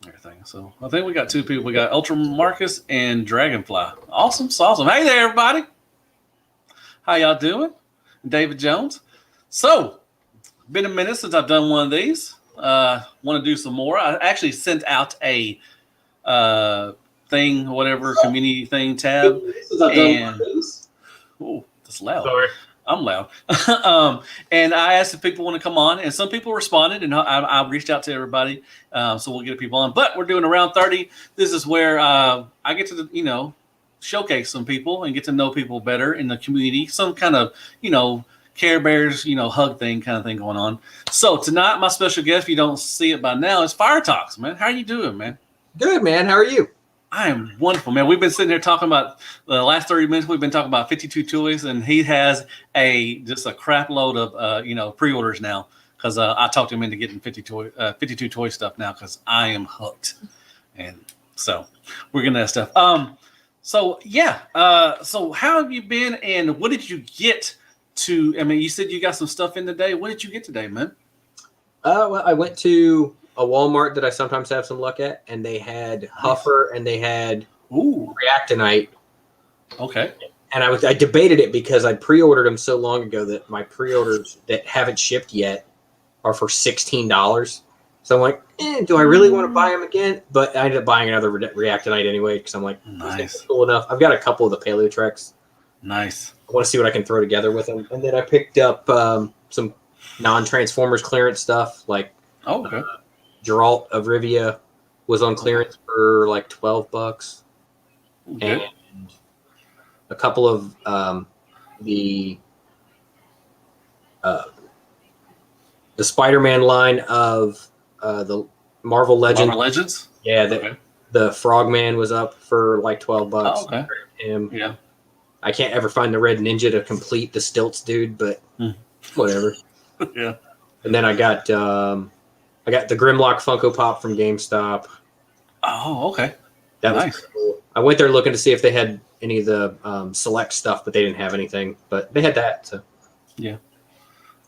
everything. So I think we got two people. We got Ultra Marcus and Dragonfly. Awesome, awesome. Hey there, everybody. How y'all doing? David Jones. So, been a minute since I've done one of these. Want to do some more. I actually sent out a thing, whatever, community thing tab. And, oh, that's loud. Sorry. I'm loud. And I asked if people want to come on, and some people responded, and I reached out to everybody. So we'll get people on. But we're doing around 30. This is where I get to, showcase some people and get to know people better in the community. Some kind of, Care Bears, hug thing kind of thing going on. So tonight, my special guest, if you don't see it by now, is Firetox, man. How are you doing, man? Good, man. How are you? I am wonderful, man. We've been sitting here talking about the last 30 minutes. We've been talking about 52 toys, and he has just a crap load of, pre-orders now because I talked him into getting 52 toy stuff now because I am hooked. And so we're getting that stuff. So how have you been, and what did you get you said you got some stuff in today. What did you get today, man? Well, I went to a Walmart that I sometimes have some luck at, and they had Huffer and they had Reactonite. Okay. And I debated it because I pre-ordered them so long ago that my pre-orders that haven't shipped yet are for $16. So I'm like, do I really want to buy them again? But I ended up buying another Reactonite anyway because I'm like, nice, cool enough. I've got a couple of the Paleotreks. Nice. I want to see what I can throw together with them. And then I picked up some non-Transformers clearance stuff like Geralt of Rivia was on clearance for like $12. Okay. And a couple of the Spider-Man line of the Marvel Legends. Marvel Legends? Yeah, the Frogman was up for like $12. Oh, okay. Yeah. I can't ever find the Red Ninja to complete the Stilts dude, but whatever. Yeah. And then I got the Grimlock Funko Pop from GameStop. Oh, okay. That was cool. I went there looking to see if they had any of the select stuff, but they didn't have anything. But they had that. So. Yeah.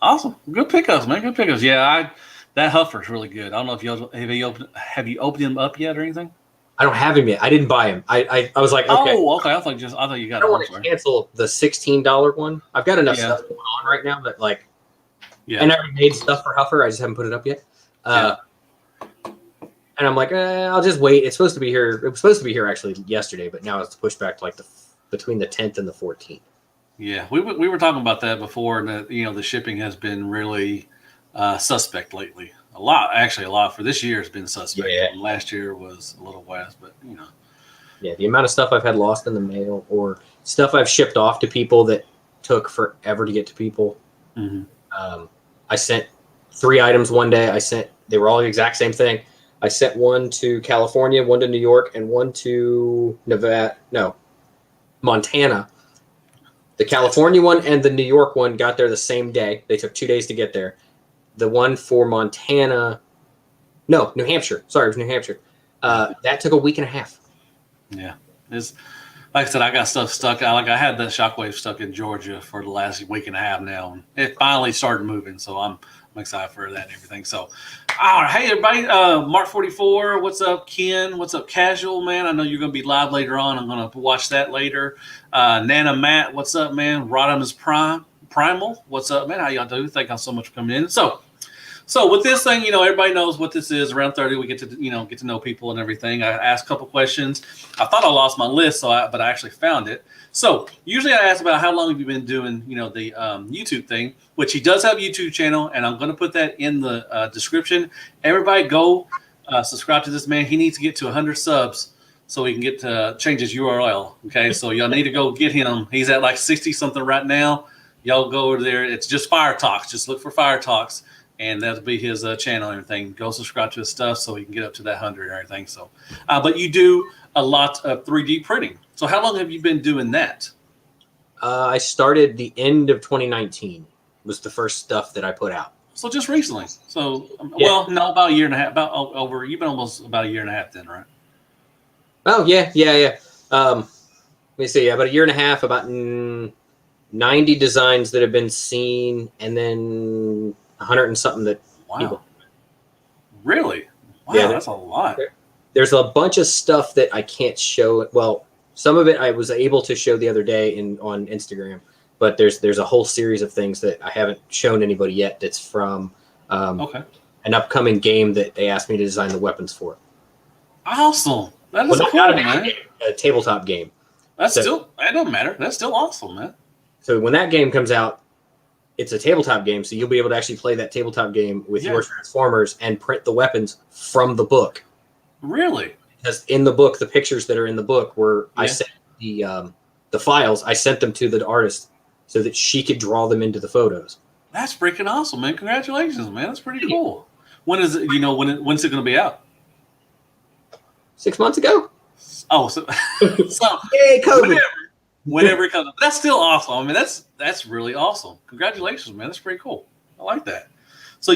Awesome. Good pickups, man. Good pickups. Yeah, that Huffer's really good. I don't know if have you opened him up yet or anything? I don't have him yet. I didn't buy him. I was like, okay. Oh, okay. I thought you got. I don't want to cancel the $16 one. I've got enough stuff going on right now that and I already made stuff for Huffer. I just haven't put it up yet. And I'm like, I'll just wait. It's supposed to be here. It was supposed to be here actually yesterday, but now it's pushed back to between the 10th and the 14th. Yeah, we were talking about that before, and that the shipping has been really suspect lately. A lot for this year has been suspect. Yeah. Last year was a little west, but Yeah, the amount of stuff I've had lost in the mail or stuff I've shipped off to people that took forever to get to people. Mm-hmm. I sent 3 items one day. They were all the exact same thing. I sent one to California, one to New York, and one to Montana. The California one and the New York one got there the same day. They took 2 days to get there. The one for Montana, New Hampshire. Sorry, it was New Hampshire. That took a week and a half. Yeah. It's, like I said, I got stuff stuck. I had the Shockwave stuck in Georgia for the last week and a half now. And it finally started moving, so I'm excited for that and everything. So, all right. Hey, everybody. Mark44, what's up, Ken? What's up, Casual, man? I know you're going to be live later on. I'm going to watch that later. Nana Matt, what's up, man? Rodimus Primal, what's up, man? How y'all do? Thank y'all so much for coming in. So with this thing, everybody knows what this is. Around 30, we get to know people and everything. I asked a couple questions. I thought I lost my list, but I actually found it. So usually I ask about how long have you been doing, the YouTube thing, which he does have a YouTube channel, and I'm going to put that in the description. Everybody go subscribe to this man. He needs to get to 100 subs so he can get to change his URL. Okay, so y'all need to go get him. He's at like 60 something right now. Y'all go over there. It's just Firetox. Just look for Firetox. And that'll be his channel and everything. Go subscribe to his stuff so he can get up to that 100 and everything. So, but you do a lot of 3D printing. So how long have you been doing that? I started the end of 2019 was the first stuff that I put out. So just recently. So, well, no, about a year and a half. You've been almost about a year and a half then, right? Oh, yeah. Let me see. About a year and a half, about 90 designs that have been seen, and then 100 and something that people. Really? Wow, Yeah, that's a lot. there's a bunch of stuff that I can't show. Well, some of it I was able to show the other day on Instagram, but there's a whole series of things that I haven't shown anybody yet. That's from an upcoming game that they asked me to design the weapons for. Awesome. That is cool, man. A tabletop game. That don't matter. That's still awesome, man. So when that game comes out, it's a tabletop game, so you'll be able to actually play that tabletop game with your Transformers and print the weapons from the book. Really? Because in the book, the pictures that are in the book were I sent the files. I sent them to the artist so that she could draw them into the photos. That's freaking awesome, man! Congratulations, man. That's pretty cool. When is it? When's it going to be out? 6 months ago. Oh, so yay, COVID. Whenever it comes up. That's still awesome. I mean, that's really awesome. Congratulations, man. That's pretty cool. I like that. So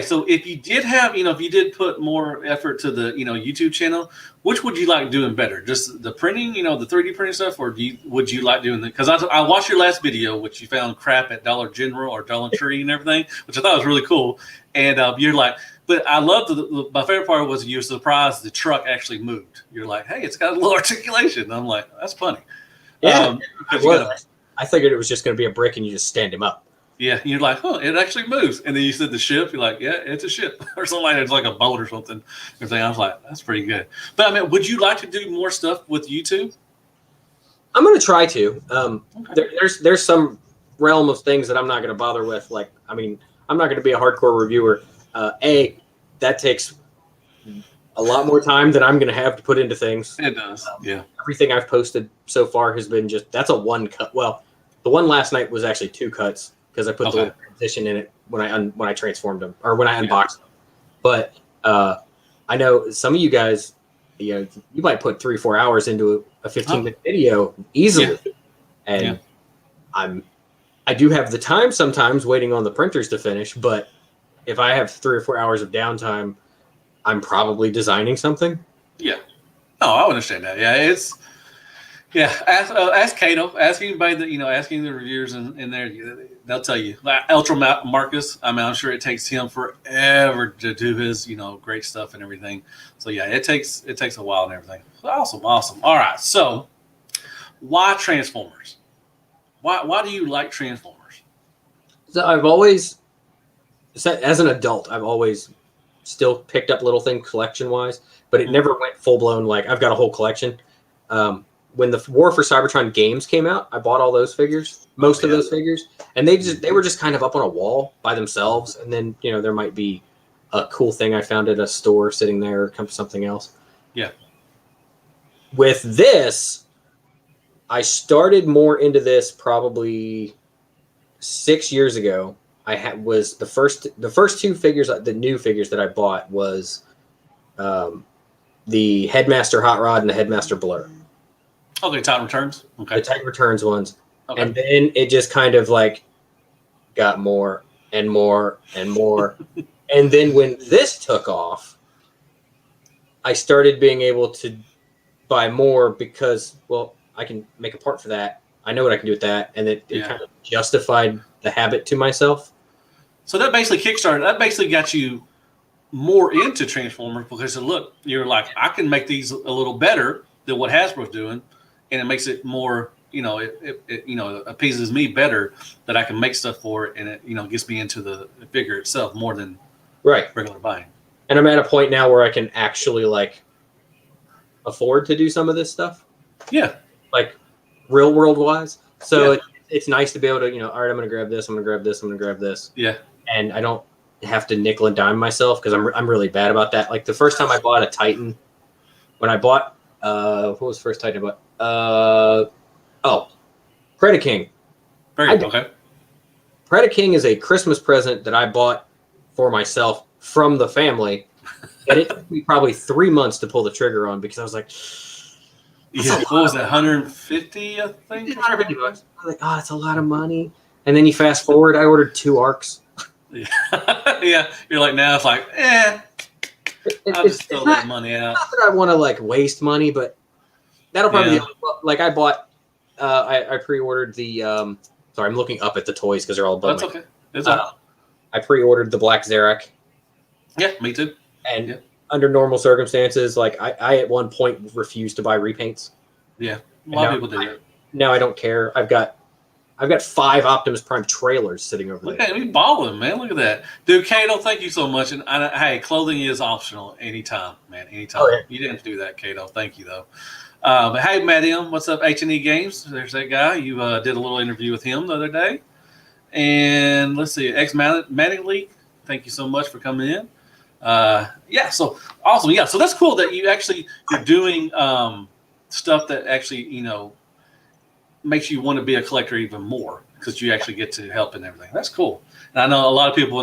so if you did have, if you did put more effort to the, YouTube channel, which would you like doing better? Just the printing, the 3D printing stuff, or would you like doing because I watched your last video, which you found crap at Dollar General or Dollar Tree and everything, which I thought was really cool. And you're like, but I love my favorite part was you were surprised the truck actually moved. You're like, hey, it's got a little articulation. And I'm like, that's funny. Yeah, I figured it was just going to be a brick and you just stand him up. Yeah, you're like, it actually moves. And then you said the ship. You're like, yeah, it's a ship or something like that. It's like a boat or something. Everything. I was like, that's pretty good. But I mean, would you like to do more stuff with YouTube? I'm going to try to. There's some realm of things that I'm not going to bother with. Like, I mean, I'm not going to be a hardcore reviewer. That takes a lot more time than I'm going to have to put into things. It does. Yeah. Everything I've posted so far has been that's a one cut. Well, the one last night was actually 2 cuts because I put the little transition in it when I transformed them or when I unboxed them. But I know some of you guys, you might put 3-4 hours into a 15-minute video easily, and I do have the time sometimes waiting on the printers to finish, but if I have 3 or 4 hours of downtime, I'm probably designing something. Yeah. Oh, I understand that. Yeah, ask Cato. Ask anybody that asking the reviewers in there. They'll tell you. Like Ultra Marcus. I mean, I'm sure it takes him forever to do his great stuff and everything. So yeah, it takes a while and everything. Awesome. All right. So why Transformers? Why do you like Transformers? So I've always, as an adult, I've always still picked up little things collection-wise, but it never went full-blown, like, I've got a whole collection. When the War for Cybertron games came out, I bought all those figures, most of those figures, and they were just kind of up on a wall by themselves, and then, there might be a cool thing I found at a store sitting there or something else. Yeah. With this, I started more into this probably 6 years ago. Was the first 2 figures, the new figures that I bought was the Headmaster Hot Rod and the Headmaster Blur. Okay, Titan Returns. Okay, the Titan Returns ones. Okay. And then it just kind of like got more and more and more. And then when this took off, I started being able to buy more because, well, I can make a part for that. I know what I can do with that, and it kind of justified the habit to myself. So that basically kickstarted. That basically got you more into Transformers because look, you're like, I can make these a little better than what Hasbro's doing, and it makes it more. It appeases me better that I can make stuff for it, and it gets me into the figure itself more than regular buying. And I'm at a point now where I can actually like afford to do some of this stuff. Yeah, like real world wise. So it's nice to be able to all right, I'm going to grab this, I'm going to grab this, I'm going to grab this. Yeah. And I don't have to nickel and dime myself because I'm really bad about that. Like the first time I bought a Titan, when I bought what was the first Titan I bought? Predaking. Very good. Okay. Predaking is a Christmas present that I bought for myself from the family, and it took me probably 3 months to pull the trigger on because I was like, what was that? 150, I think. $150. I was like, it's a lot of money. And then you fast forward, I ordered 2 arcs. Yeah, you're like, now it's like, I'll just throw that money out. Not that I want to like waste money, but that'll probably be like I bought. I pre-ordered the. Sorry, I'm looking up at the toys because they're all above. That's okay. It's I pre-ordered the Black Zarak. Yeah, me too. And under normal circumstances, like I at one point refused to buy repaints. Yeah, a lot of people do that. Now I don't care. I've got 5 Optimus Prime trailers sitting over there. Look at me balling, man. Look at that. Dude, Kato, thank you so much. And hey, clothing is optional anytime, man. Anytime. Oh, yeah. You didn't have to do that, Kato. Thank you, though. But hey, Mattium, what's up, H&E Games? There's that guy. You did a little interview with him the other day. And let's see, Matting League, thank you so much for coming in. Yeah, so awesome. Yeah, so that's cool that you're doing stuff that actually, you know, makes you want to be a collector even more because you actually get to help and everything. That's cool. And I know a lot of people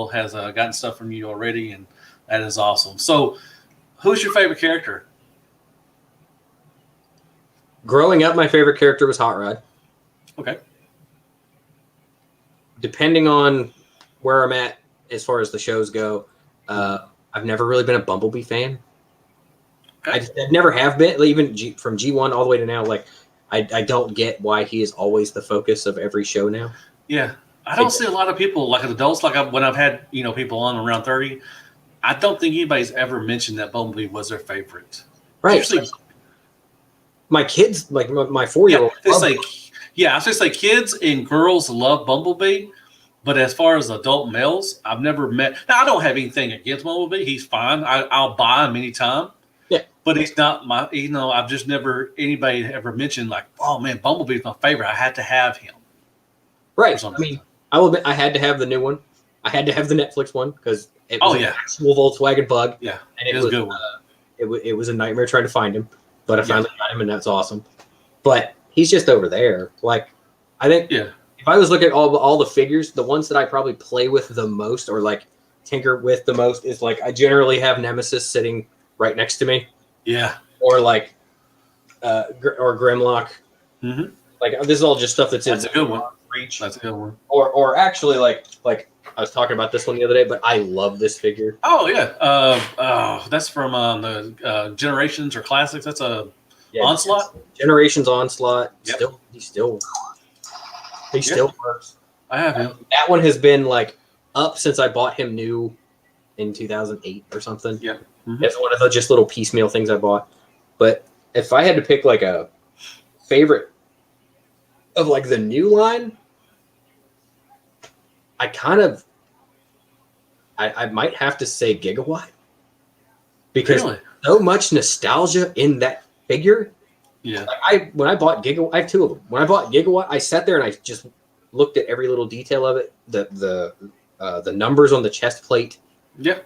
has gotten stuff from you already, and that is awesome. So, who's your favorite character? Growing up, my favorite character was Hot Rod. Okay. Depending on where I'm at as far as the shows go, I've never really been a Bumblebee fan. Okay. I never have been, even from G1 all the way to now. Like, I don't get why he is always the focus of every show now. Yeah, I don't see a lot of people like adults. Like when I've had people on around 30, I don't think anybody's ever mentioned that Bumblebee was their favorite. Right. Usually, my kids, like my 4-year-old. I was just say kids and girls love Bumblebee, but as far as adult males, I've never met. Now I don't have anything against Bumblebee. He's fine. I'll buy him anytime. Yeah, but he's not my. I've just never anybody ever mentioned like, oh man, Bumblebee's my favorite. I had to have him. Right. I mean, I will admit I had to have the new one. I had to have the Netflix one because it was an actual Volkswagen Bug. Yeah, and it was a good one. It was a nightmare trying to find him, but I finally got him, and that's awesome. But he's just over there. Like, I think if I was looking at all the figures, the ones that I probably play with the most or like tinker with the most is like I generally have Nemesis sitting right next to me. Yeah. Or like or Grimlock. Mm-hmm. Like this is all just stuff that's a good one. Reach. That's a good one. Or actually like I was talking about this one the other day, but I love this figure. Oh yeah. That's from the Generations or Classics. That's a Onslaught. Generations Onslaught. Yep. He still works. I have him. That one has been like up since I bought him new in 2008 or something. Yeah. Mm-hmm. It's one of the just little piecemeal things I bought. But if I had to pick like a favorite of like the new line, I might have to say Gigawatt. Because so much nostalgia in that figure. Yeah. Like when I bought Gigawatt, I have 2 of them. When I bought Gigawatt, I sat there and I just looked at every little detail of it, the numbers on the chest plate. Yeah.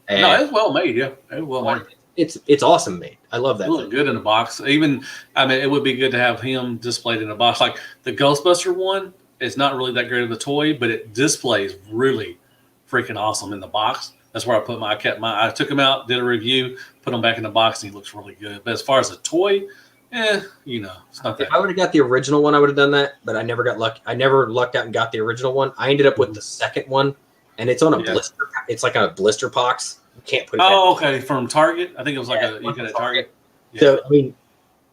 And no, it's well made. Yeah, it's well made. It's awesome made. I love that. It looked good in a box. Even it would be good to have him displayed in a box. Like the Ghostbuster one is not really that great of a toy, but it displays really freaking awesome in the box. That's where I took him out, did a review, put him back in the box, and he looks really good. But as far as a toy, it's not that. If I would have got the original one, I would have done that, but I never got lucky. I never lucked out and got the original one. I ended up with the second one, and it's on a blister. It's like a blister box. You can't put it okay. From Target? I think it was you get a Target. Yeah. So, I mean,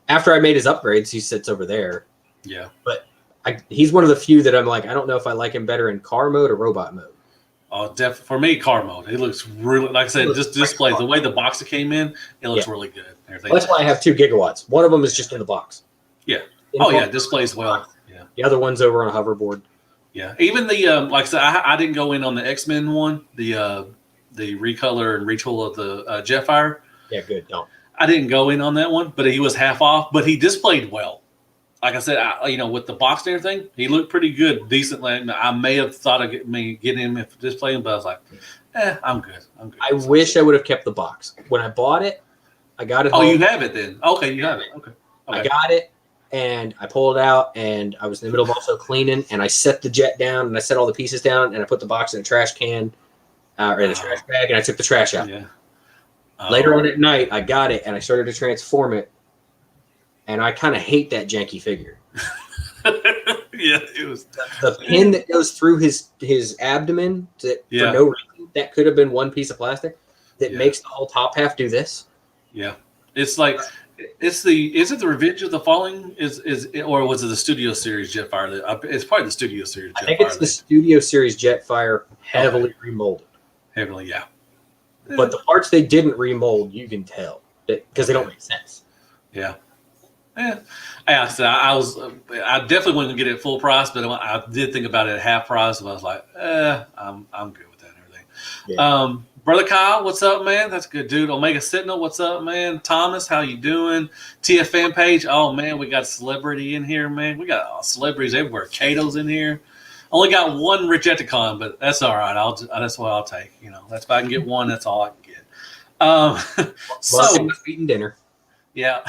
after I made his upgrades, he sits over there. Yeah. But he's one of the few that I'm like, I don't know if I like him better in car mode or robot mode. Oh, for me, car mode. It looks really, like I said, just display the way the box came in. It looks really good. Well, that's why I have 2 Gigawatts. One of them is just in the box. Yeah. Displays well. Yeah. The other one's over on a hoverboard. Yeah. Even the like I said, I didn't go in on the X-Men one, the recolor and retool of the Jetfire. Yeah, good. Don't. I didn't go in on that one, but he was half off. But he displayed well. Like I said, with the box and everything, he looked pretty good, decently. I may have thought of getting him if displaying, but I was like, I'm good. I wish I would have kept the box. When I bought it, I got it home. Oh, you have it then? Okay, you have it. Okay. I got it, and I pulled it out, and I was in the middle of also cleaning, and I set the jet down, and I set all the pieces down, and I put the box in a trash can, or in a trash bag, and I took the trash out. Yeah. Later on at night, I got it, and I started to transform it, and I kind of hate that janky figure. Yeah, it was the pin that goes through his abdomen for no reason. That could have been one piece of plastic that makes the whole top half do this. Yeah, it's like is it the Revenge of the Falling or was it the Studio Series Jetfire? It's probably the Studio Series Jetfire. I think it's the Studio Series Jetfire heavily remolded. Heavily, yeah. But the parts they didn't remold, you can tell because they don't make sense. Yeah. Yeah. I said I definitely wouldn't get it at full price, but I did think about it at half price, and I was like, I'm good with that and everything. Yeah. Brother Kyle, what's up, man? That's a good dude. Omega Sentinel, what's up, man? Thomas, how you doing? TF fan page, oh man, we got celebrity in here, man. We got celebrities everywhere. Kato's in here. Only got one Regeticon, but that's all right. That's what I'll take. That's if I can get one. That's all I can get. So eating dinner. Yeah,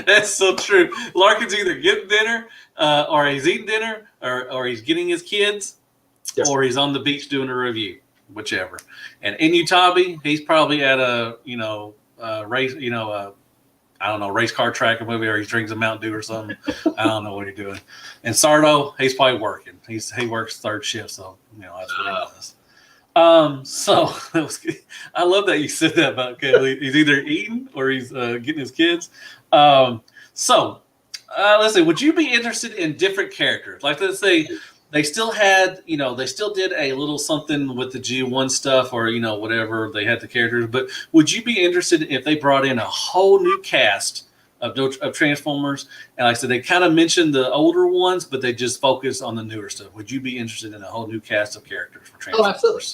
that's so true. Larkin's either getting dinner, or he's eating dinner, or he's getting his kids, or he's on the beach doing a review, whichever. And in Utabi, he's probably at a race, I don't know, race car track or movie, or he drinks a Mountain Dew or something. I don't know what he's doing. And Sardo, he's probably working. He works third shift, so that's what he does. So I love that you said that about he's either eating or he's getting his kids. So let's see. Would you be interested in different characters? Like, let's say they still had, they still did a little something with the G1 stuff, or whatever they had the characters. But would you be interested if they brought in a whole new cast of Transformers? And like I said, they kind of mentioned the older ones, but they just focused on the newer stuff. Would you be interested in a whole new cast of characters for Transformers? Oh, absolutely.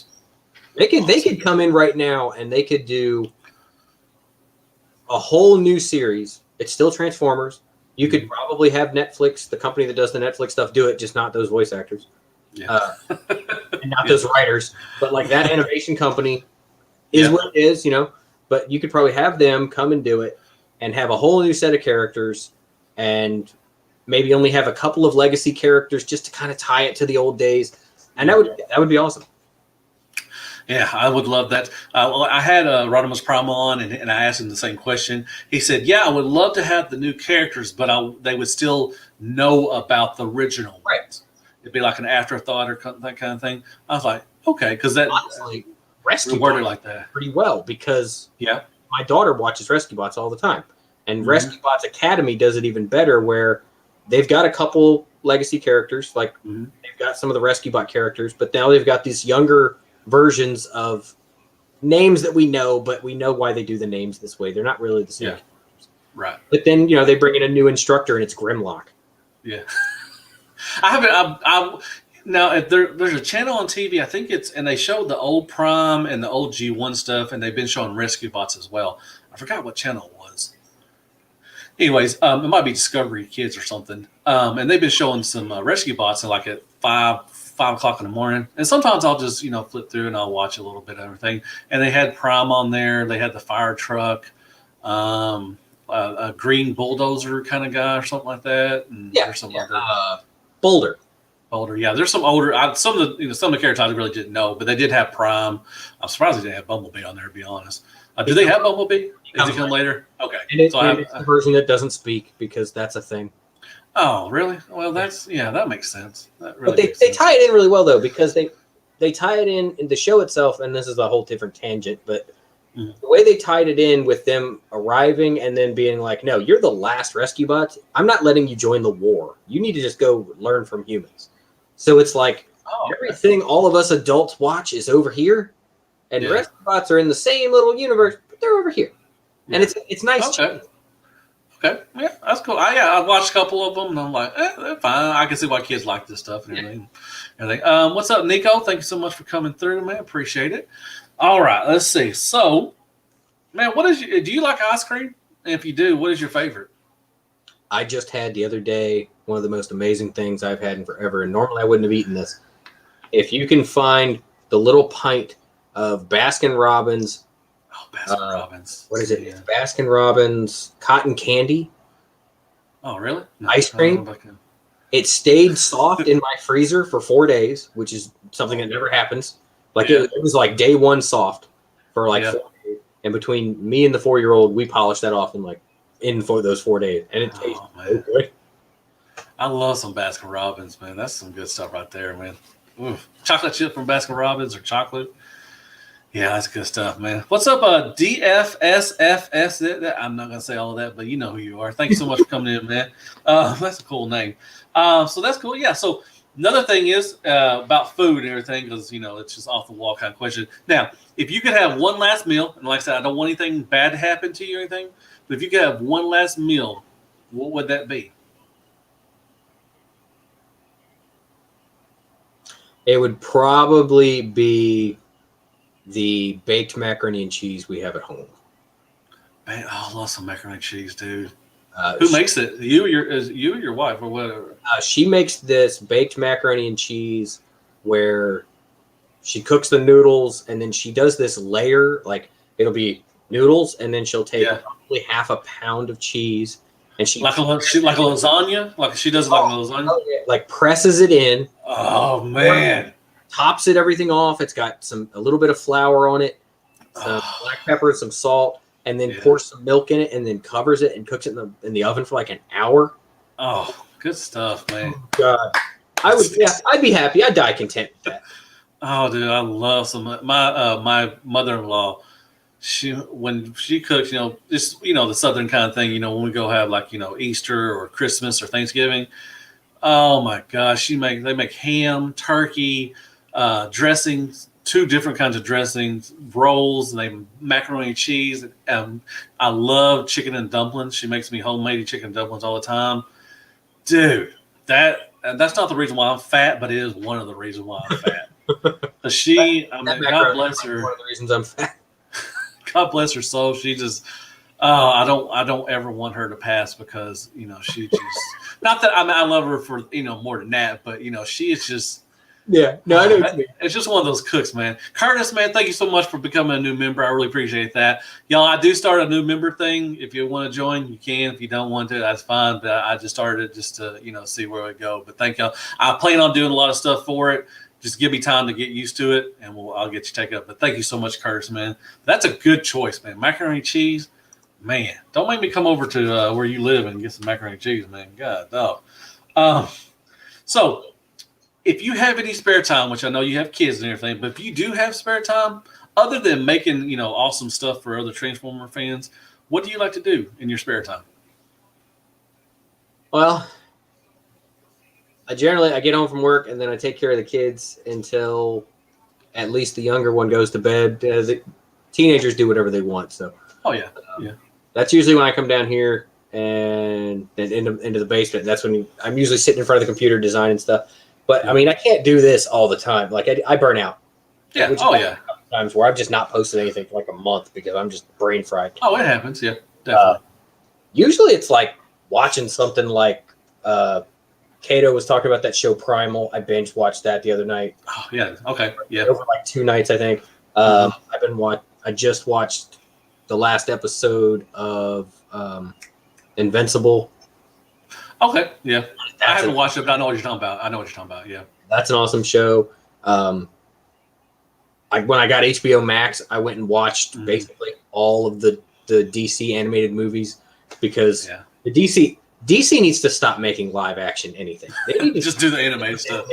They could come in right now and they could do a whole new series. It's still Transformers. You could probably have Netflix, the company that does the Netflix stuff, do it, just not those voice actors. Yeah. And not those writers. But like that animation company is what it is, But you could probably have them come and do it and have a whole new set of characters, and maybe only have a couple of legacy characters just to kind of tie it to the old days. And that would be awesome. Yeah, I would love that. I had Rodimus Prime on, and I asked him the same question. He said, yeah, I would love to have the new characters, but they would still know about the original ones. It'd be like an afterthought or that kind of thing. I was like, okay, because that honestly, Rescue worded like that pretty well, because my daughter watches Rescue Bots all the time. And Rescue Bots Academy does it even better, where they've got a couple legacy characters, like they've got some of the Rescue Bot characters, but now they've got these younger versions of names that we know, but we know why they do the names this way. They're not really the same. Right. But then, they bring in a new instructor, and it's Grimlock. Yeah. Now, if there's a channel on TV, I think and they showed the old Prime and the old G1 stuff, and they've been showing Rescue Bots as well. I forgot what channel it was. Anyways, it might be Discovery Kids or something. And they've been showing some Rescue Bots like at 5 o'clock in the morning. And sometimes I'll just, flip through and I'll watch a little bit of everything. And they had Prime on there. They had the fire truck, a green bulldozer kind of guy or something like that. And there's some other Boulder. Yeah. There's some older, some of the characters I really didn't know, but they did have Prime. I'm surprised they didn't have Bumblebee on there, to be honest. Do they have Bumblebee? Does he come later? Okay. And it's the version that doesn't speak, because that's a thing. Oh, really? Well, that makes sense. That really but they tie it in really well, though, because they tie it in the show itself, and this is a whole different tangent, but the way they tied it in with them arriving and then being like, no, you're the last Rescue Bot. I'm not letting you join the war. You need to just go learn from humans. So it's like everything all of us adults watch is over here, and Rescue Bots are in the same little universe, but they're over here. And it's nice. Okay, yeah, that's cool. I watched a couple of them, and I'm like, they're fine. I can see why kids like this stuff and everything. What's up, Nico? Thank you so much for coming through, man. Appreciate it. All right, let's see. So, man, do you like ice cream? And if you do, what is your favorite? I just had the other day one of the most amazing things I've had in forever, and normally I wouldn't have eaten this. If you can find the little pint of Baskin-Robbins. Oh, Baskin-Robbins. What is it? It's Baskin-Robbins cotton candy. Oh, really? No, ice cream. It stayed soft in my freezer for 4 days, which is something that never happens. Like it was like day one soft for 4 days. And between me and the 4-year-old, we polished that off in for those 4 days, and it tastes so good. I love some Baskin-Robbins, man. That's some good stuff right there, man. Oof. Chocolate chip from Baskin-Robbins or chocolate. Yeah, that's good stuff, man. What's up, DFSFS? I'm not going to say all of that, but you know who you are. Thank you so much for coming in, man. That's a cool name. So that's cool. Yeah, so Another thing is about food and everything, because it's just off the wall kind of question. Now, if you could have one last meal, and like I said, I don't want anything bad to happen to you or anything, but if you could have one last meal, what would that be? It would probably be the baked macaroni and cheese we have at home. Man, I love some macaroni and cheese, dude. Who makes it? You or your wife or whatever? She makes this baked macaroni and cheese where she cooks the noodles and then she does this layer, like it'll be noodles and then she'll take probably half a pound of cheese and she like a lasagna, like she does it like a lasagna, like presses it in. Oh man! Tops it everything off. It's got a little bit of flour on it, some black pepper, some salt, and then pours some milk in it, and then covers it and cooks it in the oven for like an hour. Oh, good stuff, man! Oh, God, I'd be happy. I'd die content with that. Oh, dude, I love some. My mother-in-law, when she cooks, just the southern kind of thing. When we go have like Easter or Christmas or Thanksgiving. Oh my gosh, they make ham, turkey, dressings, 2 different kinds of dressings, rolls, and they macaroni and cheese. I love chicken and dumplings. She makes me homemade chicken and dumplings all the time. Dude, that's not the reason why I'm fat, but it is one of the reasons why I'm fat. God bless her. One of the reasons I'm fat. God bless her soul. She just, I don't ever want her to pass because she just. Not that I love her for more than that, but she is just. Yeah, no, I know what you mean. It's just one of those cooks, man. Curtis, man, thank you so much for becoming a new member. I really appreciate that. Y'all, I do start a new member thing. If you want to join, you can. If you don't want to, that's fine. But I just started it just to see where we go. But thank y'all. I plan on doing a lot of stuff for it. Just give me time to get used to it, and I'll get you taken up. But thank you so much, Curtis, man. That's a good choice, man. Macaroni and cheese. Man, don't make me come over to where you live and get some macaroni and cheese, man. God, dog. So, if you have any spare time, which I know you have kids and everything, but if you do have spare time, other than making awesome stuff for other Transformer fans, what do you like to do in your spare time? Well, I get home from work and then I take care of the kids until at least the younger one goes to bed. The teenagers do whatever they want, so. Oh yeah. That's usually when I come down here and then into the basement. That's when I'm usually sitting in front of the computer designing stuff. But I mean, I can't do this all the time. Like I burn out. Yeah. Times where I've just not posted anything for like a month because I'm just brain fried. Oh, it happens. Yeah, definitely. Usually it's like watching something like Kato was talking about that show Primal. I binge watched that the other night. Oh yeah. Okay. Yeah. Over like 2 nights, I think. I just watched the last episode of Invincible. Okay, yeah. I haven't watched it, but I know what you're talking about. Yeah. That's an awesome show. When I got HBO Max, I went and watched basically all of the DC animated movies because the DC needs to stop making live action anything. They need to just do the animated stuff.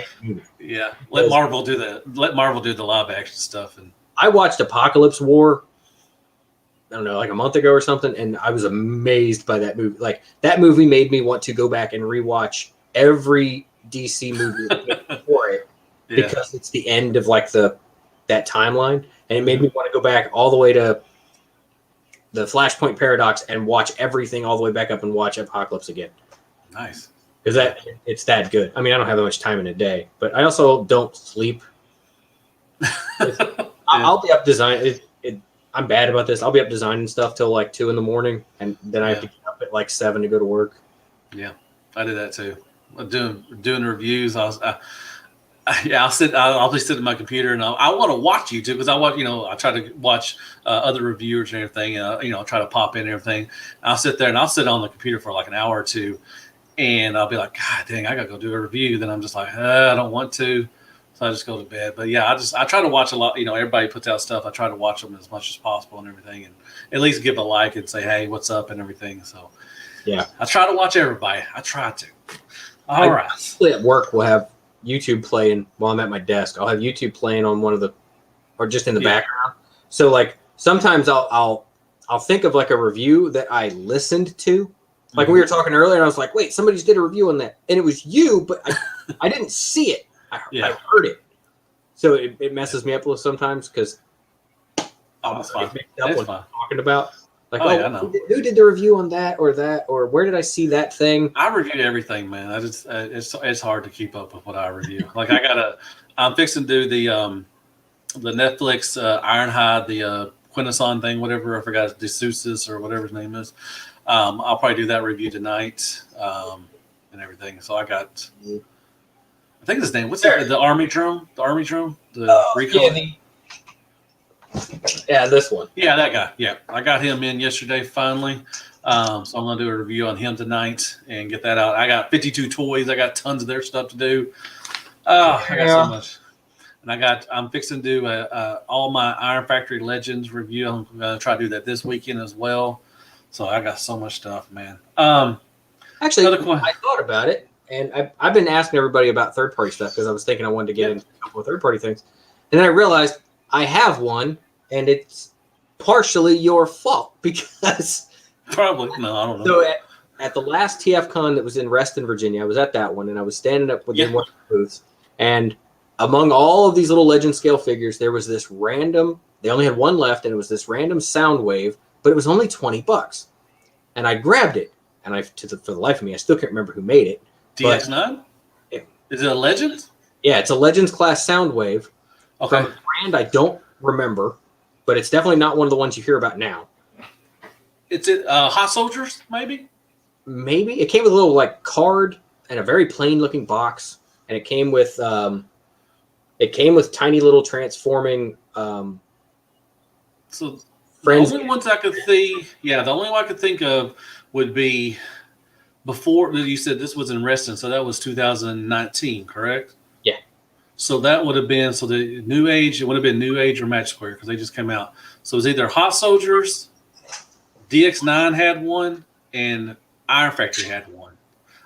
Yeah. Let Marvel do that. Let Marvel do the live action stuff. And I watched Apocalypse War, I don't know, like a month ago or something, and I was amazed by that movie. Like that movie made me want to go back and rewatch every DC movie before it because it's the end of like that timeline, and it made me want to go back all the way to the Flashpoint Paradox and watch everything all the way back up and watch Apocalypse again. Nice, because it's that good. I mean, I don't have that much time in a day, but I also don't sleep. I'll be up designing. I'm bad about this. I'll be up designing stuff till like 2 in, and then I have to get up at like 7 to go to work. Yeah, I do that too. Doing reviews. I'll be sitting at my computer and I want to watch YouTube because I watch. I try to watch other reviewers and everything. I'll try to pop in and everything. I'll sit there and I'll sit on the computer for like an hour or two, and I'll be like, God dang, I gotta go do a review. Then I'm just like, I don't want to. So I just go to bed. But yeah, I try to watch a lot. Everybody puts out stuff. I try to watch them as much as possible and everything, and at least give a like and say, hey, what's up and everything. So yeah, I try to watch everybody. I try to. All right. At work, we'll have YouTube playing while I'm at my desk. I'll have YouTube playing on one of the, or just in the background. So like sometimes I'll think of like a review that I listened to, Like we were talking earlier, and I was like, wait, somebody just did a review on that. And it was you, but I didn't see it. I heard it. So it messes me up a little sometimes because it's fine. Mixed up what I'm talking about. Like, I know. Who did the review on that, or where did I see that thing? I review everything, man. I just it's hard to keep up with what I review. Like I'm fixing to do the Netflix Ironhide, the Quintesson thing, whatever. I forgot DeSousis or whatever his name is. I'll probably do that review tonight and everything. So I think his name. What's it? The Army drone. The Army drone. The Recon. Yeah, this one. Yeah, that guy. Yeah, I got him in yesterday finally. So I'm going to do a review on him tonight and get that out. I got 52 toys. I got tons of their stuff to do. I got so much. And I'm fixing to do all my Iron Factory Legends review. I'm going to try to do that this weekend as well. So I got so much stuff, man. Actually, I thought about it, and I've been asking everybody about third-party stuff because I was thinking I wanted to get into a couple of third-party things. And then I realized I have one, and it's partially your fault because probably no, I don't know. So at the last TFCon that was in Reston, Virginia, I was at that one, and I was standing up within one of the booths, and among all of these little legend scale figures, there was this random. They only had one left, and it was this random Soundwave, but it was only $20, and I grabbed it, and for the life of me, I still can't remember who made it. DX9? Is it a Legend? Yeah, it's a Legends class Soundwave. Okay. From a brand I don't remember, but it's definitely not one of the ones you hear about now. It's Hot Soldiers, maybe? Maybe. It came with a little card and a very plain looking box, and it came with tiny little transforming so friends. The only ones I could see, the only one I could think of would be before you said this was in Reston, so that was 2019, correct? Yeah. So that would have been the New Age. It would have been New Age or Match Square because they just came out. So it was either Hot Soldiers, DX9 had one, and Iron Factory had one.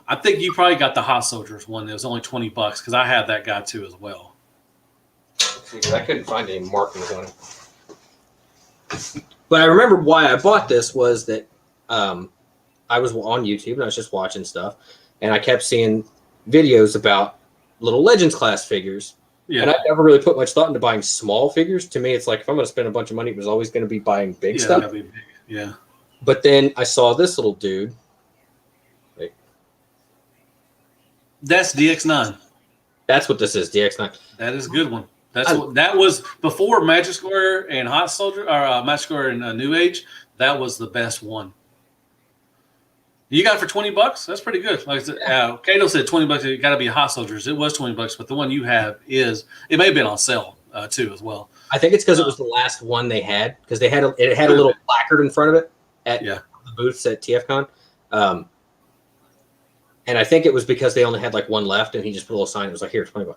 I think you probably got the Hot Soldiers one. It was only $20 because I had that guy too as well. I couldn't find any markings on it. But I remember why I bought this was that I was on YouTube and I was just watching stuff, and I kept seeing videos about little Legends class figures. Yeah. And I never really put much thought into buying small figures. To me, it's like if I'm going to spend a bunch of money, it was always going to be buying big stuff. Gotta be big. Yeah. But then I saw this little dude. That's DX9. That's what this is, DX9. That is a good one. That was before Magic Square and Hot Soldier, or Magic Square and New Age. That was the best one. You got it for $20? That's pretty good. Like Kato said, $20. It got to be Hot Soldiers. It was $20, but the one you have it may have been on sale too as well. I think it's because it was the last one they had because it had a little placard in front of it at the booths at TFCon. And I think it was because they only had one left, and he just put a little sign. It was like, here, $20.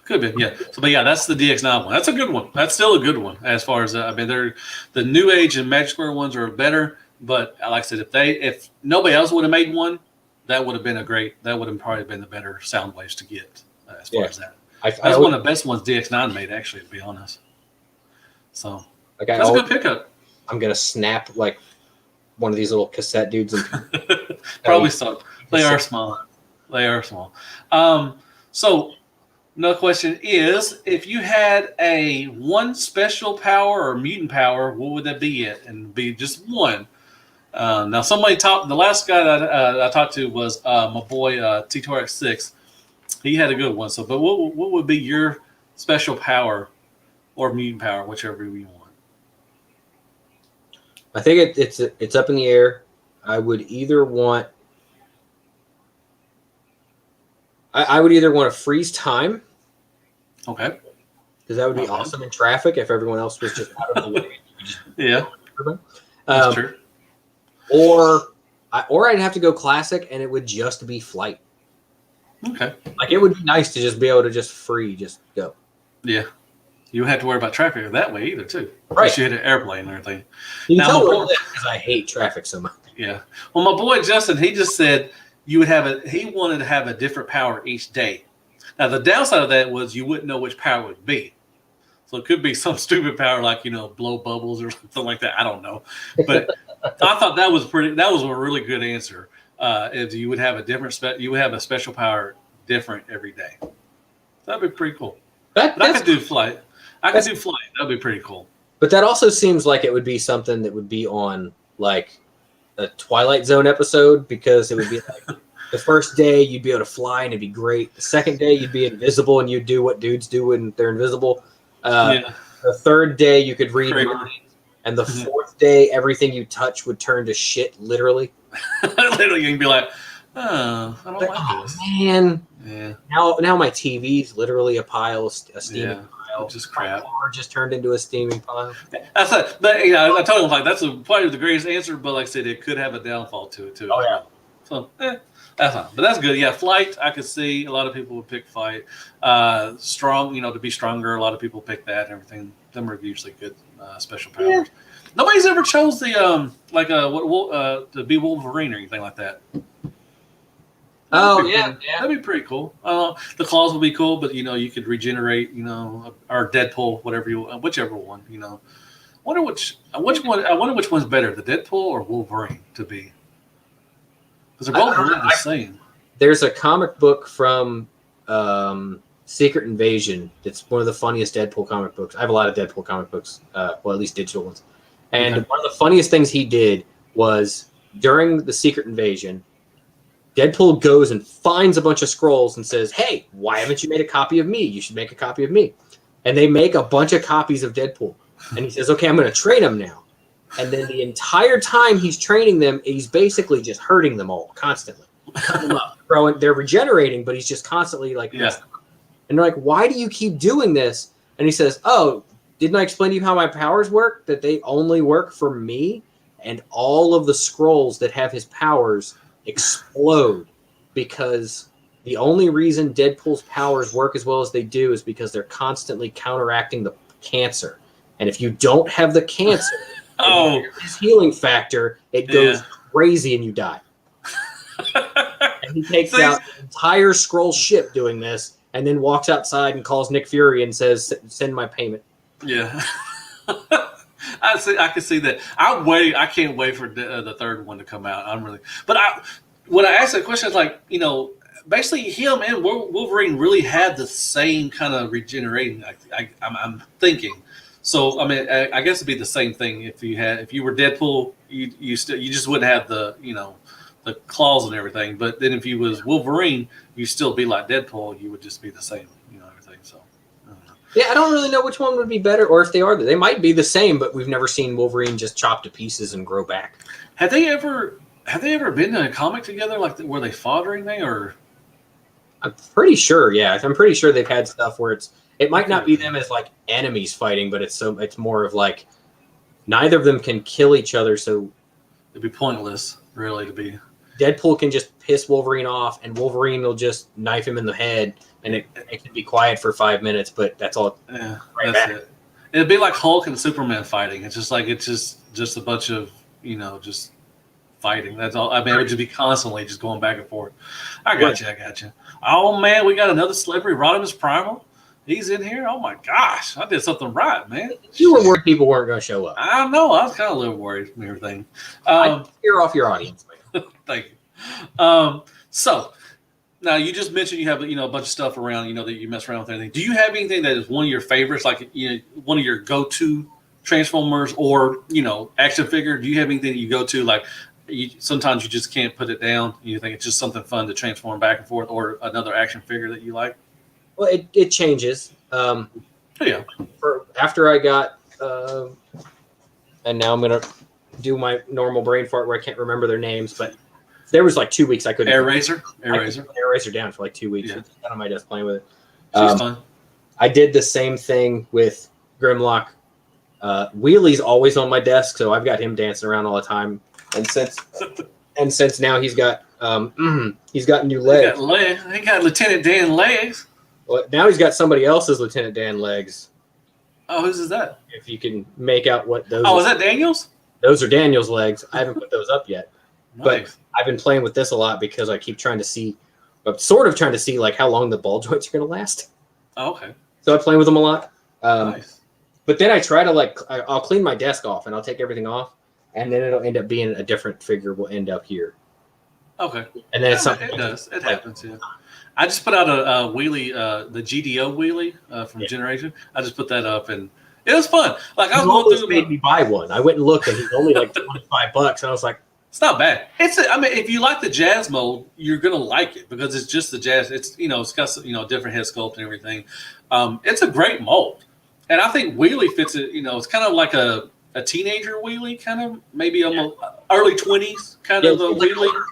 Could be, yeah. So, but that's the DX9 one. That's a good one. That's still a good one as far as they're the New Age and Magic Square ones are better. But like I said, if nobody else would have made one, that would have probably been the better sound waves to get as far as that. That's one of the best ones DX9 made, actually, to be honest. So that's a good pickup. I'm gonna snap one of these little cassette dudes and probably so. They are small. So another question is, if you had a one special power or mutant power, what would that be it? And be just one. Now the last guy that I talked to was my boy T2X6. He had a good one. So, but what would be your special power or mutant power, whichever you want? I think it's up in the air. I would either want to freeze time. Okay. Because that would be awesome in traffic if everyone else was just out of the way. That's true. Or I'd have to go classic, and it would just be flight. Okay. It would be nice to just be able to just go. Yeah. You wouldn't have to worry about traffic that way either, too. Right. Unless you hit an airplane and everything. You can tell because I hate traffic so much. Yeah. Well, my boy Justin, he just said he wanted to have a different power each day. Now, the downside of that was you wouldn't know which power it would be. So it could be some stupid power like, blow bubbles or something like that. I don't know. But I thought that was a really good answer. is you would have a different you would have a special power different every day. That'd be pretty cool. I could do flight. That'd be pretty cool. But that also seems like it would be something that would be on like a Twilight Zone episode, because it would be like the first day you'd be able to fly and it'd be great. The second day you'd be invisible and you'd do what dudes do when they're invisible. The third day you could read minds, and the fourth day everything you touch would turn to shit, literally. Literally, you'd be like, oh, I don't like this. Man. Yeah. Now my TV's literally a pile, a steaming pile. Just crap. My car just turned into a steaming pile. That's it. But you know, I told him like that's probably the greatest answer. But like I said, it could have a downfall to it too. Oh yeah. So that's fine. But that's good. Yeah, flight. I could see a lot of people would pick flight. Strong. You know, to be stronger. A lot of people pick that and everything. Them are usually good special powers. Yeah. Nobody's ever chose the to be Wolverine or anything like that. Oh yeah, that'd be pretty cool. The claws would be cool, but you know you could regenerate. You know, or Deadpool, whichever one. You know, I wonder which one. I wonder which one's better, the Deadpool or Wolverine to be. Because they're both really the same. There's a comic book from Secret Invasion. It's one of the funniest Deadpool comic books. I have a lot of Deadpool comic books, well, at least digital ones. And one of the funniest things he did was during the Secret Invasion, Deadpool goes and finds a bunch of scrolls and says, "Hey, why haven't you made a copy of me? You should make a copy of me." And they make a bunch of copies of Deadpool. And he says, "Okay, I'm going to train them now." And then the entire time he's training them, he's basically just hurting them all constantly. Cutting them up, they're regenerating, but he's just constantly like, and they're like, "Why do you keep doing this?" And he says, "Oh, didn't I explain to you how my powers work? That they only work for me, and all of the scrolls that have his powers explode, because the only reason Deadpool's powers work as well as they do is because they're constantly counteracting the cancer. And if you don't have the cancer, his healing factor, it goes crazy and you die." And he takes out the entire Skrull ship doing this, and then walks outside and calls Nick Fury and says, "Send my payment." Yeah. I can see that. I can't wait for the third one to come out. When I asked that question, it's like, you know, basically him and Wolverine really had the same kind of regenerating. I'm thinking. So I mean, I guess it'd be the same thing if you were Deadpool, you just wouldn't have the claws and everything. But then if you was Wolverine, you still be like Deadpool. You would just be the same, you know, everything. So. Yeah, I don't really know which one would be better, or if they are. They might be the same, but we've never seen Wolverine just chop to pieces and grow back. Have they ever been in a comic together, like where they fought or anything? Or I'm pretty sure. Yeah, I'm pretty sure they've had stuff where it might not be them as like enemies fighting, but it's more of like neither of them can kill each other, so it'd be pointless, really, to be. Deadpool can just piss Wolverine off, and Wolverine will just knife him in the head. And it can be quiet for 5 minutes, but that's all. Yeah, that's it. It'd be like Hulk and Superman fighting. It's just a bunch of, you know, just fighting. That's all. I mean, it would just be constantly just going back and forth. I got you. Oh man, we got another celebrity, Rodimus Primal. He's in here. Oh my gosh, I did something right, man. You were worried people weren't going to show up. I know. I was kind of a little worried and everything. I hear off your audience, man. Thank you. So. Now you just mentioned you have, you know, a bunch of stuff around, you know, that you mess around with anything. Do you have anything that is one of your favorites, like, you know, one of your go-to Transformers or, you know, action figure? Do you have anything that you go to, like sometimes you just can't put it down? You think it's just something fun to transform back and forth, or another action figure that you like? Well, it changes. After I got, and now I'm gonna do my normal brain fart where I can't remember their names, but. There was like 2 weeks I couldn't. Air Razor down for like 2 weeks. Yeah. Just on my desk playing with it. She's fun. I did the same thing with Grimlock. Wheelie's always on my desk, so I've got him dancing around all the time. And since now he's got new legs. He got Lieutenant Dan legs. Well, now he's got somebody else's Lieutenant Dan legs. Oh, whose is that? If you can make out what those. Oh, is that Daniel's? Those are Daniel's legs. I haven't put those up yet. Nice. But I've been playing with this a lot because I keep trying to see like how long the ball joints are going to last. Oh, okay. So I play with them a lot. Nice. But then I try to I'll clean my desk off and I'll take everything off, and then it'll end up being a different figure will end up here. Okay. And then it's something it does. It happens. Yeah. I just put out a wheelie, the GDO wheelie from Generation. I just put that up, and it was fun. Like I was going through. Made me buy one. I went and looked, and he's only like $25, and I was like, it's not bad. I mean, if you like the jazz mold, you're gonna like it because it's just the jazz. It's it's got different head sculpt and everything. It's a great mold, and I think wheelie fits it. It's kind of like a teenager wheelie, kind of maybe almost early 20s kind of a wheelie.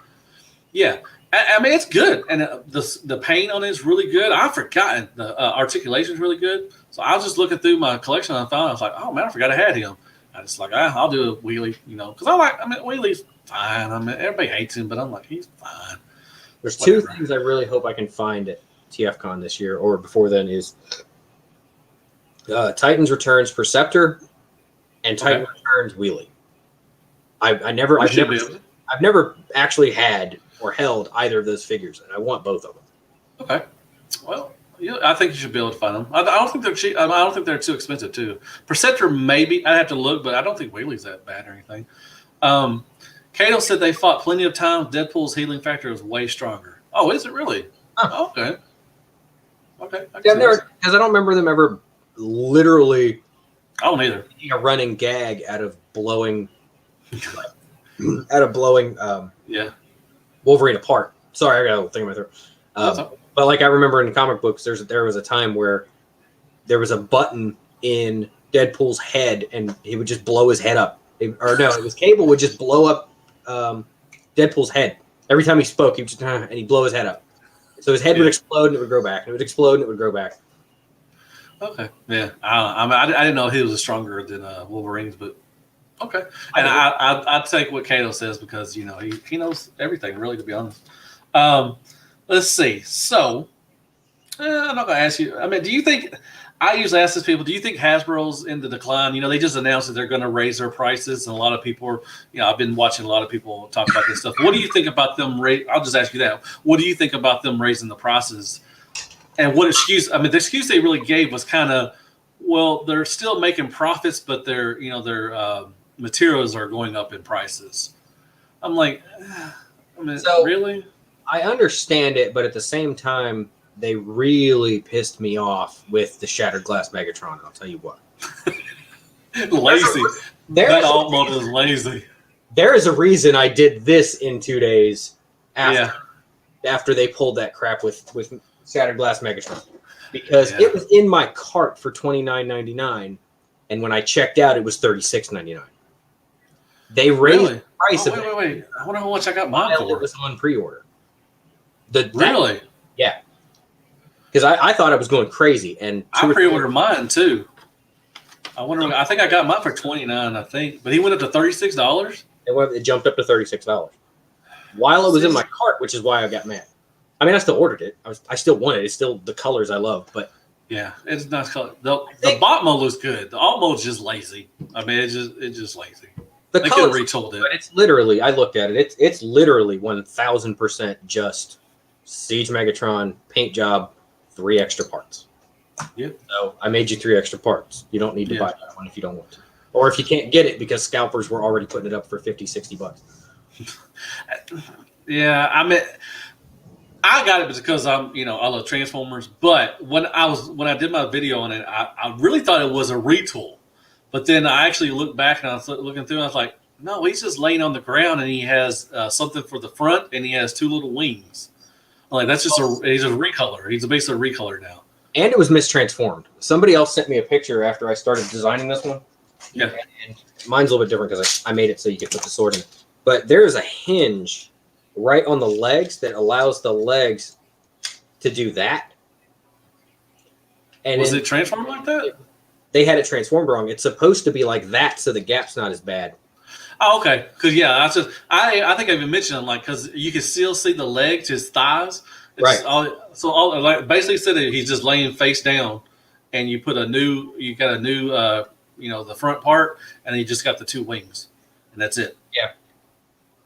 Yeah, I mean it's good, and the paint on it is really good. I've forgotten the articulation is really good. So I was just looking through my collection and I was like, oh man, I forgot I had him. I just like I'll do a wheelie, because wheelie's fine. I mean everybody hates him, but I'm like he's fine. There's two things I really hope I can find at TFCon this year or before then is Titans Returns Perceptor and Titan Returns Wheelie. I've never actually had or held either of those figures, and I want both of them. Okay, well, I think you should be able to find them. I don't think they're cheap. I don't think they're too expensive too. Perceptor maybe I'd have to look, but I don't think Wheelie's that bad or anything. Kato said they fought plenty of times. Deadpool's healing factor is way stronger. Oh, is it really? Huh. Okay. Because I don't remember them ever literally. I don't either. A running gag out of blowing. Wolverine apart. Sorry, I got a thing in my throat. But like I remember in comic books, there was a time where there was a button in Deadpool's head, and he would just blow his head up. It was Cable would just blow up Deadpool's head every time he spoke. He would just and he'd blow his head up, so his head would explode and it would grow back, and it would explode and it would grow back. Okay, yeah, I didn't know he was stronger than Wolverine's, but okay. And I take what Kato says because he knows everything really, to be honest. Let's see. So I'm not going to ask you. I mean, do you think? I usually ask these people, do you think Hasbro's in the decline? They just announced that they're going to raise their prices, and a lot of people are. I've been watching a lot of people talk about this stuff. What do you think about them? I'll just ask you that. What do you think about them raising the prices? And what excuse? I mean, the excuse they really gave was kind of, well, they're still making profits, but their materials are going up in prices. I'm like, really? I understand it, but at the same time, they really pissed me off with the Shattered Glass Megatron. I'll tell you what. Lazy. That alt mode is lazy. There is a reason I did this in 2 days after they pulled that crap with Shattered Glass Megatron. Because it was in my cart for $29.99, and when I checked out, it was $36.99. They raised the price of it. Wait. I wonder how much I got mine for. It was on pre-order. Really? Yeah. Because I thought I was going crazy, and I pre-ordered mine too. I think I got mine for $29, I think, but he went up to $36. It jumped up to $36 while it was in my cart, which is why I got mad. I mean, I still ordered it. I still want it. It's still the colors I love, but yeah, it's nice color. The bot mode looks good. The alt mode's just lazy. I mean, it's just lazy. They could have retooled it, but it's literally. I looked at it. It's literally 1,000% just Siege Megatron paint job, 3 extra parts. Yeah. So I made you 3 extra parts. You don't need to buy that one if you don't want to, or if you can't get it because scalpers were already putting it up for $50-$60. Yeah, I mean, I got it because I love Transformers. But when I did my video on it, I really thought it was a retool. But then I actually looked back and I was looking through and I was like, no, he's just laying on the ground and he has something for the front and he has 2 little wings. I'm like, that's just he's a recolor. He's basically a recolor now. And it was mistransformed. Somebody else sent me a picture after I started designing this one. Yeah. And mine's a little bit different because I made it so you could put the sword in it. But there is a hinge right on the legs that allows the legs to do that. And was it transformed like that? They had it transformed wrong. It's supposed to be like that, so the gap's not as bad. Oh, okay. Because I think I even mentioned because you can still see the legs, his thighs. Right. Basically said that he's just laying face down, and you got a new the front part, and you just got the 2 wings, and that's it. Yeah.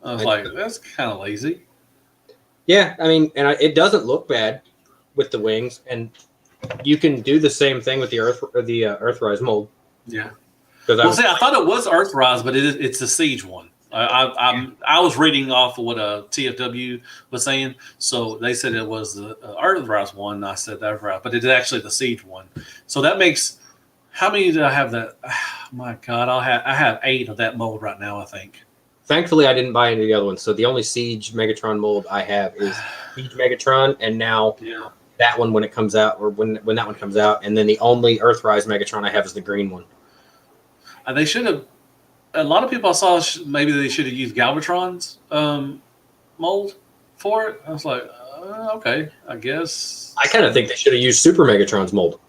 I was like, that's kind of lazy. Yeah, I mean, and it doesn't look bad with the wings, and you can do the same thing with the Earthrise mold. Yeah. I thought it was Earthrise, but it's the Siege one. I was reading off of what a TFW was saying. So they said it was the Earthrise one. I said that right, but it's actually the Siege one. So that makes, how many did I have that? Oh, my God, I have 8 of that mold right now, I think. Thankfully, I didn't buy any of the other ones. So the only Siege Megatron mold I have is Siege Megatron, and now that one when it comes out, or when that one comes out, and then the only Earthrise Megatron I have is the green one. They should have. A lot of people I saw maybe they should have used Galvatron's mold for it. I was like, okay, I guess. I kind of think they should have used Super Megatron's mold.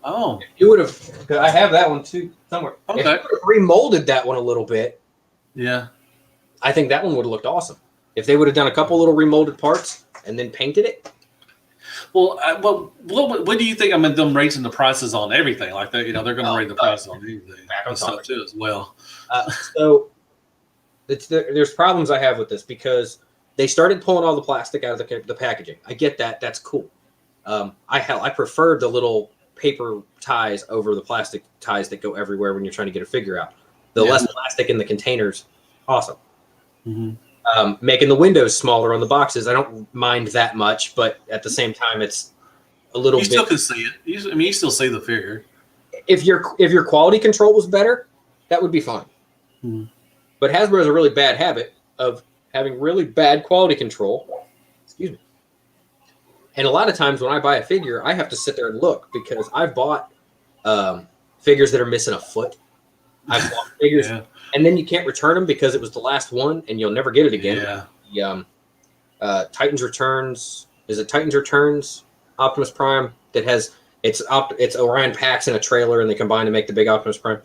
Oh, if you would have. I have that one too somewhere. Okay, if you would have remolded that one a little bit. Yeah, I think that one would have looked awesome. If they would have done a couple little remolded parts and then painted it. Well, what do you think? I mean, them raising the prices on everything like that. You know, they're going to raise the prices on anything and stuff too as well. So there's problems I have with this because they started pulling all the plastic out of the packaging. I get that. That's cool. I prefer the little paper ties over the plastic ties that go everywhere when you're trying to get a figure out. The less plastic in the containers, awesome. Mm-hmm. Making the windows smaller on the boxes, I don't mind that much, but at the same time, it's a little. You still can see it. You still see the figure. If your quality control was better, that would be fine. Mm-hmm. But Hasbro has a really bad habit of having really bad quality control. Excuse me. And a lot of times when I buy a figure, I have to sit there and look because I've bought figures that are missing a foot. I've bought figures, and then you can't return them because it was the last one, and you'll never get it again. Yeah. The Titans Returns, is it Titans Returns Optimus Prime that has it's Orion Pax in a trailer, and they combine to make the big Optimus Prime.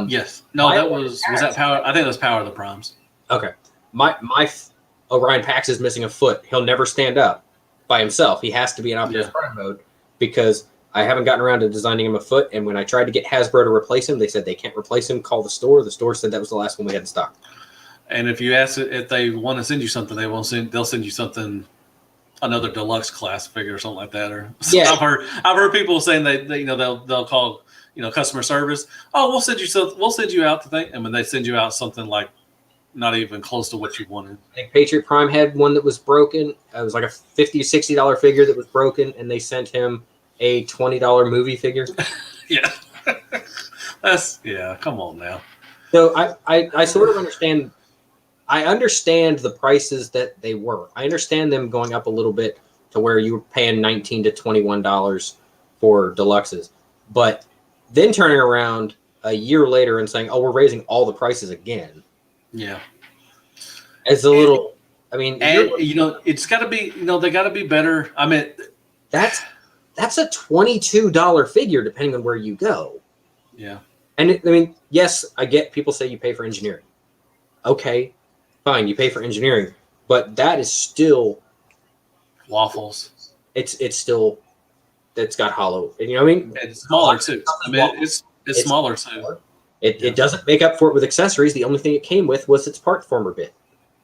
Yes. No, that was that Power. I think that was Power of the Primes. Okay. My Orion Pax is missing a foot. He'll never stand up by himself. He has to be in Optimus Prime mode because I haven't gotten around to designing him a foot. And when I tried to get Hasbro to replace him, they said they can't replace him. Call the store. The store said that was the last one we had in stock. And if you ask if they want to send you something, they'll send you something, another deluxe class figure or something like that. Or I've heard people saying they'll call customer service. Oh, we'll send you out the thing, and when they send you out something like not even close to what you wanted. I think Patriot Prime had one that was broken. It was like a $50, $60 figure that was broken, and they sent him a $20 movie figure. Yeah. Come on now. So I sort of understand. I understand the prices that they were. I understand them going up a little bit to where you were paying $19 to $21 for deluxes. But then turning around a year later and saying, oh, we're raising all the prices again. Yeah. It's a little, I mean. And, it's got to be, they got to be better. I mean. That's a $22 figure depending on where you go. Yeah. And yes, I get people say you pay for engineering. Okay, fine, you pay for engineering, but that is still waffles. It's got hollow. And you know what I mean? It's smaller too. I mean, it's smaller too. It doesn't make up for it with accessories. The only thing it came with was its part former bit.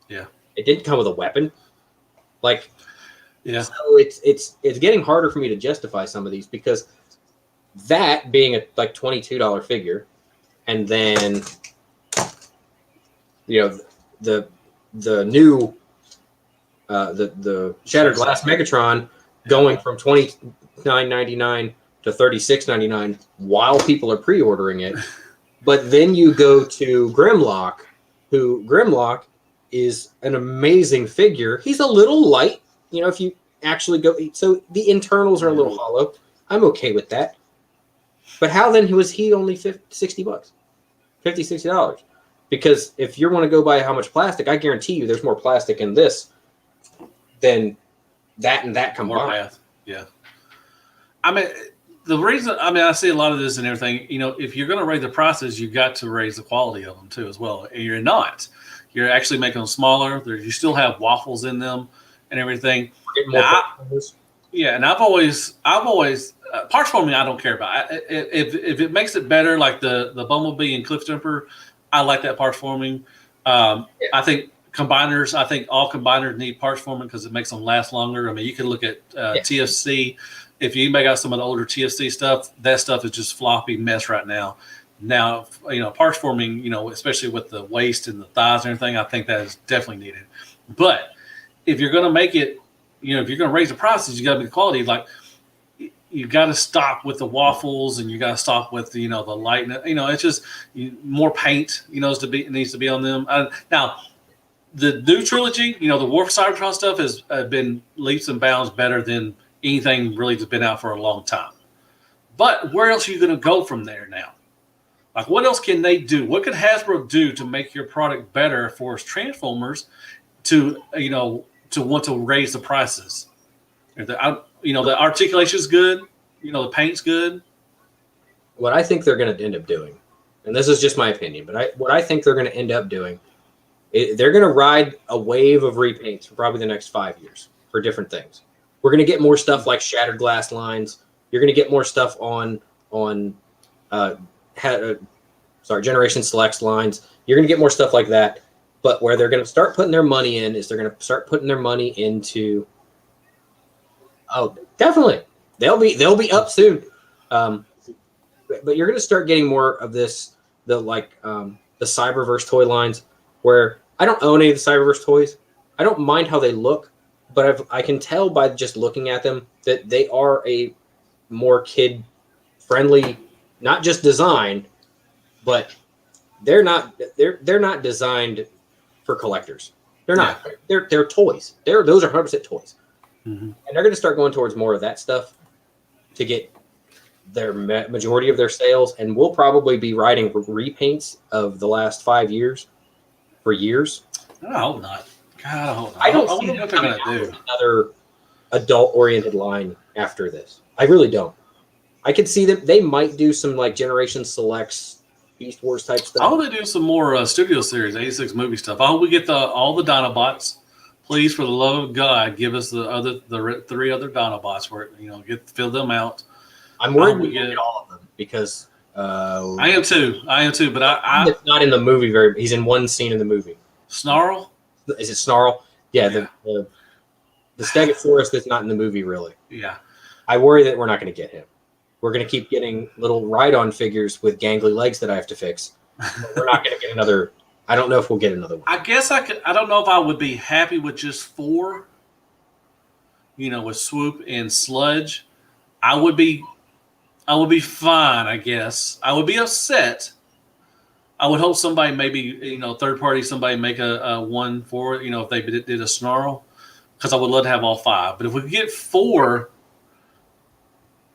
Yeah. It didn't come with a weapon. Yeah. So it's getting harder for me to justify some of these because that being a $22 figure, and then the new the Shattered Glass Megatron going from $29.99 to $36.99 while people are pre-ordering it. But then you go to Grimlock, Grimlock is an amazing figure. He's a little light, if you actually go. So the internals are a little hollow. I'm okay with that. But how then was he only $60, $60? Because if you want to go by how much plastic, I guarantee you there's more plastic in this than that and that combined. Yeah. I mean, I see a lot of this and everything. If you're going to raise the prices, you've got to raise the quality of them too as well. And you're not. You're actually making them smaller. You still have waffles in them and everything. And I've always parts forming I don't care about. If it makes it better, like the Bumblebee and Cliff Jumper, I like that parts forming. I think combiners. I think all combiners need parts forming because it makes them last longer. I mean, you can look at TFC. If you make out some of the older TFC stuff, that stuff is just floppy mess right now. Now, parts forming, especially with the waist and the thighs and everything, I think that is definitely needed. But if you're going to make it, if you're going to raise the prices, you got to be quality. Like, you got to stop with the waffles, and you got to stop with the light. It's just more paint. Needs to be on them. Now, the new trilogy, the War for Cybertron stuff has been leaps and bounds better than anything really that's been out for a long time. But where else are you going to go from there now? Like, what else can they do? What can Hasbro do to make your product better for its Transformers to want to raise the prices? The articulation is good. The paint's good. What I think they're going to end up doing, and this is just my opinion, but what I think they're going to end up doing, they're going to ride a wave of repaints for probably the next 5 years for different things. We're going to get more stuff like shattered glass lines. You're going to get more stuff on Generation Selects lines. You're going to get more stuff like that. But where they're going to start putting their money in is they're going to start putting their money into. Oh, definitely, they'll be up soon. But you're going to start getting more of this, the Cyberverse toy lines, where I don't own any of the Cyberverse toys. I don't mind how they look, but I can tell by just looking at them that they are a more kid friendly, not just design, but they're not designed for collectors. They're not. Yeah. They're toys. Those are 100% toys. Mm-hmm. And they're going to start going towards more of that stuff to get their majority of their sales. And we'll probably be writing repaints of the last 5 years for years. I hope not. God, I hope not. I don't see what they're going to do. Another adult-oriented line after this. I really don't. I could see them. They might do some like Generation Selects, Beast Wars type stuff. I hope they do some more Studio Series 86 movie stuff. I hope we get all the Dinobots. Please, for the love of God, give us the 3 other Dinobots. Where fill them out. I'm worried we get all of them because I am too. But it's not in the movie. He's in one scene in the movie. Snarl? Is it Snarl? Yeah. The Stegosaurus that's not in the movie really. Yeah. I worry that we're not going to get him. We're going to keep getting little ride-on figures with gangly legs that I have to fix. We're not going to get another. I don't know if we'll get another one. I guess I could. I don't know if I would be happy with just 4. With Swoop and Sludge, I would be fine. I guess I would be upset. I would hope somebody, maybe third party, somebody make a one for it. If they did a Snarl, because I would love to have all 5. But if we could get 4.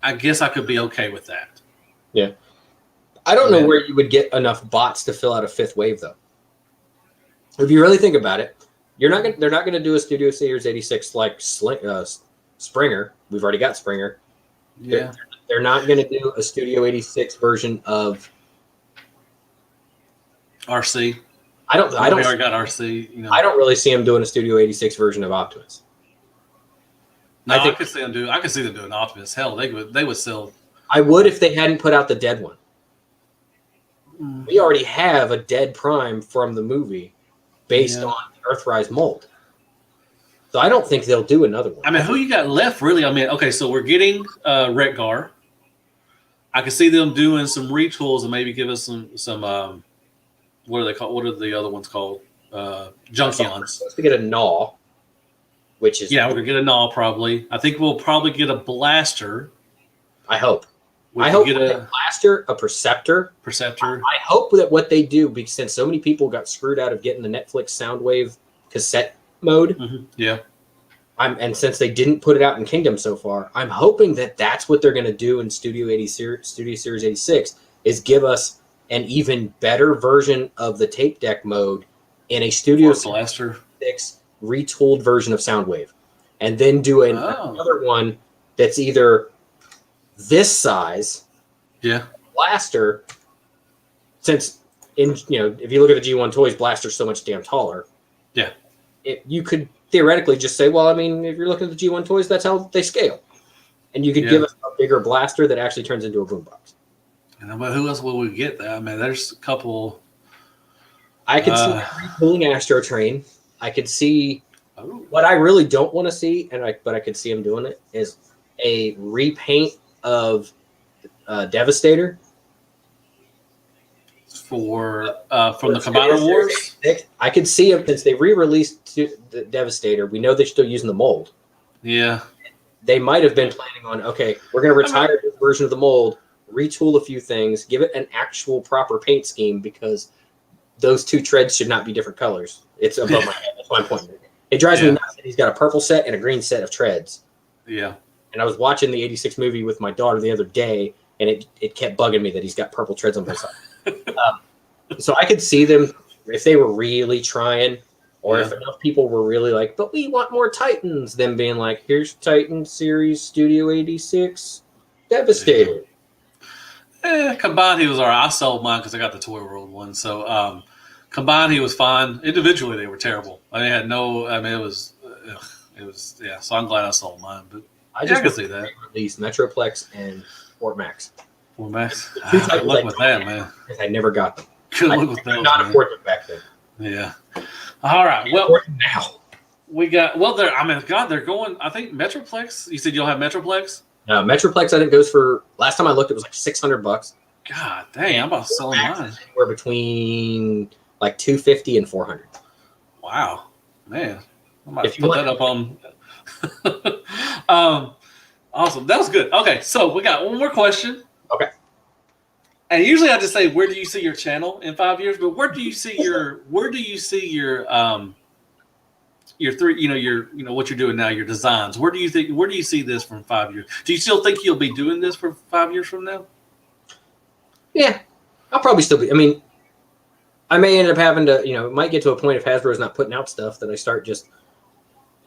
I guess I could be okay with that. Yeah. I don't know where you would get enough bots to fill out a 5th wave, though. If you really think about it, they're not going to do a Studio Series 86 like Springer. We've already got Springer. Yeah. They're not going to do a Studio 86 version of RC. I don't. We already got RC. I don't really see them doing a Studio 86 version of Optimus. No, I could see them do. I could see them doing Optimus. Hell, they would sell. I would if they hadn't put out the dead one. We already have a dead Prime from the movie, based on the Earthrise mold. So I don't think they'll do another one. I mean, who you got left, really? I mean, okay, so we're getting Retgar. I can see them doing some retools and maybe give us some. What are they called? What are the other ones called? Junkions. We're supposed to get a Gnaw. Which is we're gonna get a Gnaw probably. I think we'll probably get a Blaster. I hope. I hope get a Blaster, a Perceptor. I hope that what they do, because since so many people got screwed out of getting the Netflix Soundwave cassette mode, and since they didn't put it out in Kingdom so far, I'm hoping that that's what they're going to do in Studio Series 86 is give us an even better version of the tape deck mode in a Studio Blaster 6 retooled version of Soundwave, and then do another one that's either this size, Blaster. Since if you look at the G1 toys, Blaster's so much damn taller. Yeah, you could theoretically just say, well, I mean, if you're looking at the G1 toys, that's how they scale, and you could give us a bigger Blaster that actually turns into a boombox. And but who else will we get? I mean, there's a couple. I could see retooling Astro Train. I could see what I really don't want to see, but I could see him doing it, is a repaint of Devastator for from the Combiner Wars. I could see them since they re-released the Devastator. We know they're still using the mold. Yeah. They might have been planning on, okay, we're going to retire this version of the mold, retool a few things, give it an actual proper paint scheme, because those two treads should not be different colors. It's above my head. That's my point. It drives me nuts that he's got a purple set and a green set of treads. Yeah. And I was watching the 86 movie with my daughter the other day, and it kept bugging me that he's got purple treads on both sides. So I could see them, if they were really trying, or if enough people were really like, but we want more Titans, them being like, here's Titan Series Studio 86 Devastator. Combined, he was all right. I sold mine because I got the Toy World one. So combined, he was fine. Individually, they were terrible. I mean, it was, yeah. So I'm glad I sold mine. But I can see that. Release Metroplex and Fort Max. Fort Max. Good luck with that, man. I never got them. Good luck with those. Not afford them back then. Yeah. All right. Well, now we got. Well, they're going. I think Metroplex. You said you'll have Metroplex. No, Metroplex. I think goes for. Last time I looked, it was like $600. God dang! I'm about to sell mine. We're between like $250 and $400. Wow, man! I might put that up on. Awesome. That was good. Okay, so we got one more question. Okay. And usually I just say, where do you see your channel in 5 years? But where do you see your what you're doing now, your designs? Where do you see this from 5 years? Do you still think you'll be doing this for 5 years from now? Yeah, I'll probably still be. I mean, I may end up having to, it might get to a point if Hasbro's not putting out stuff that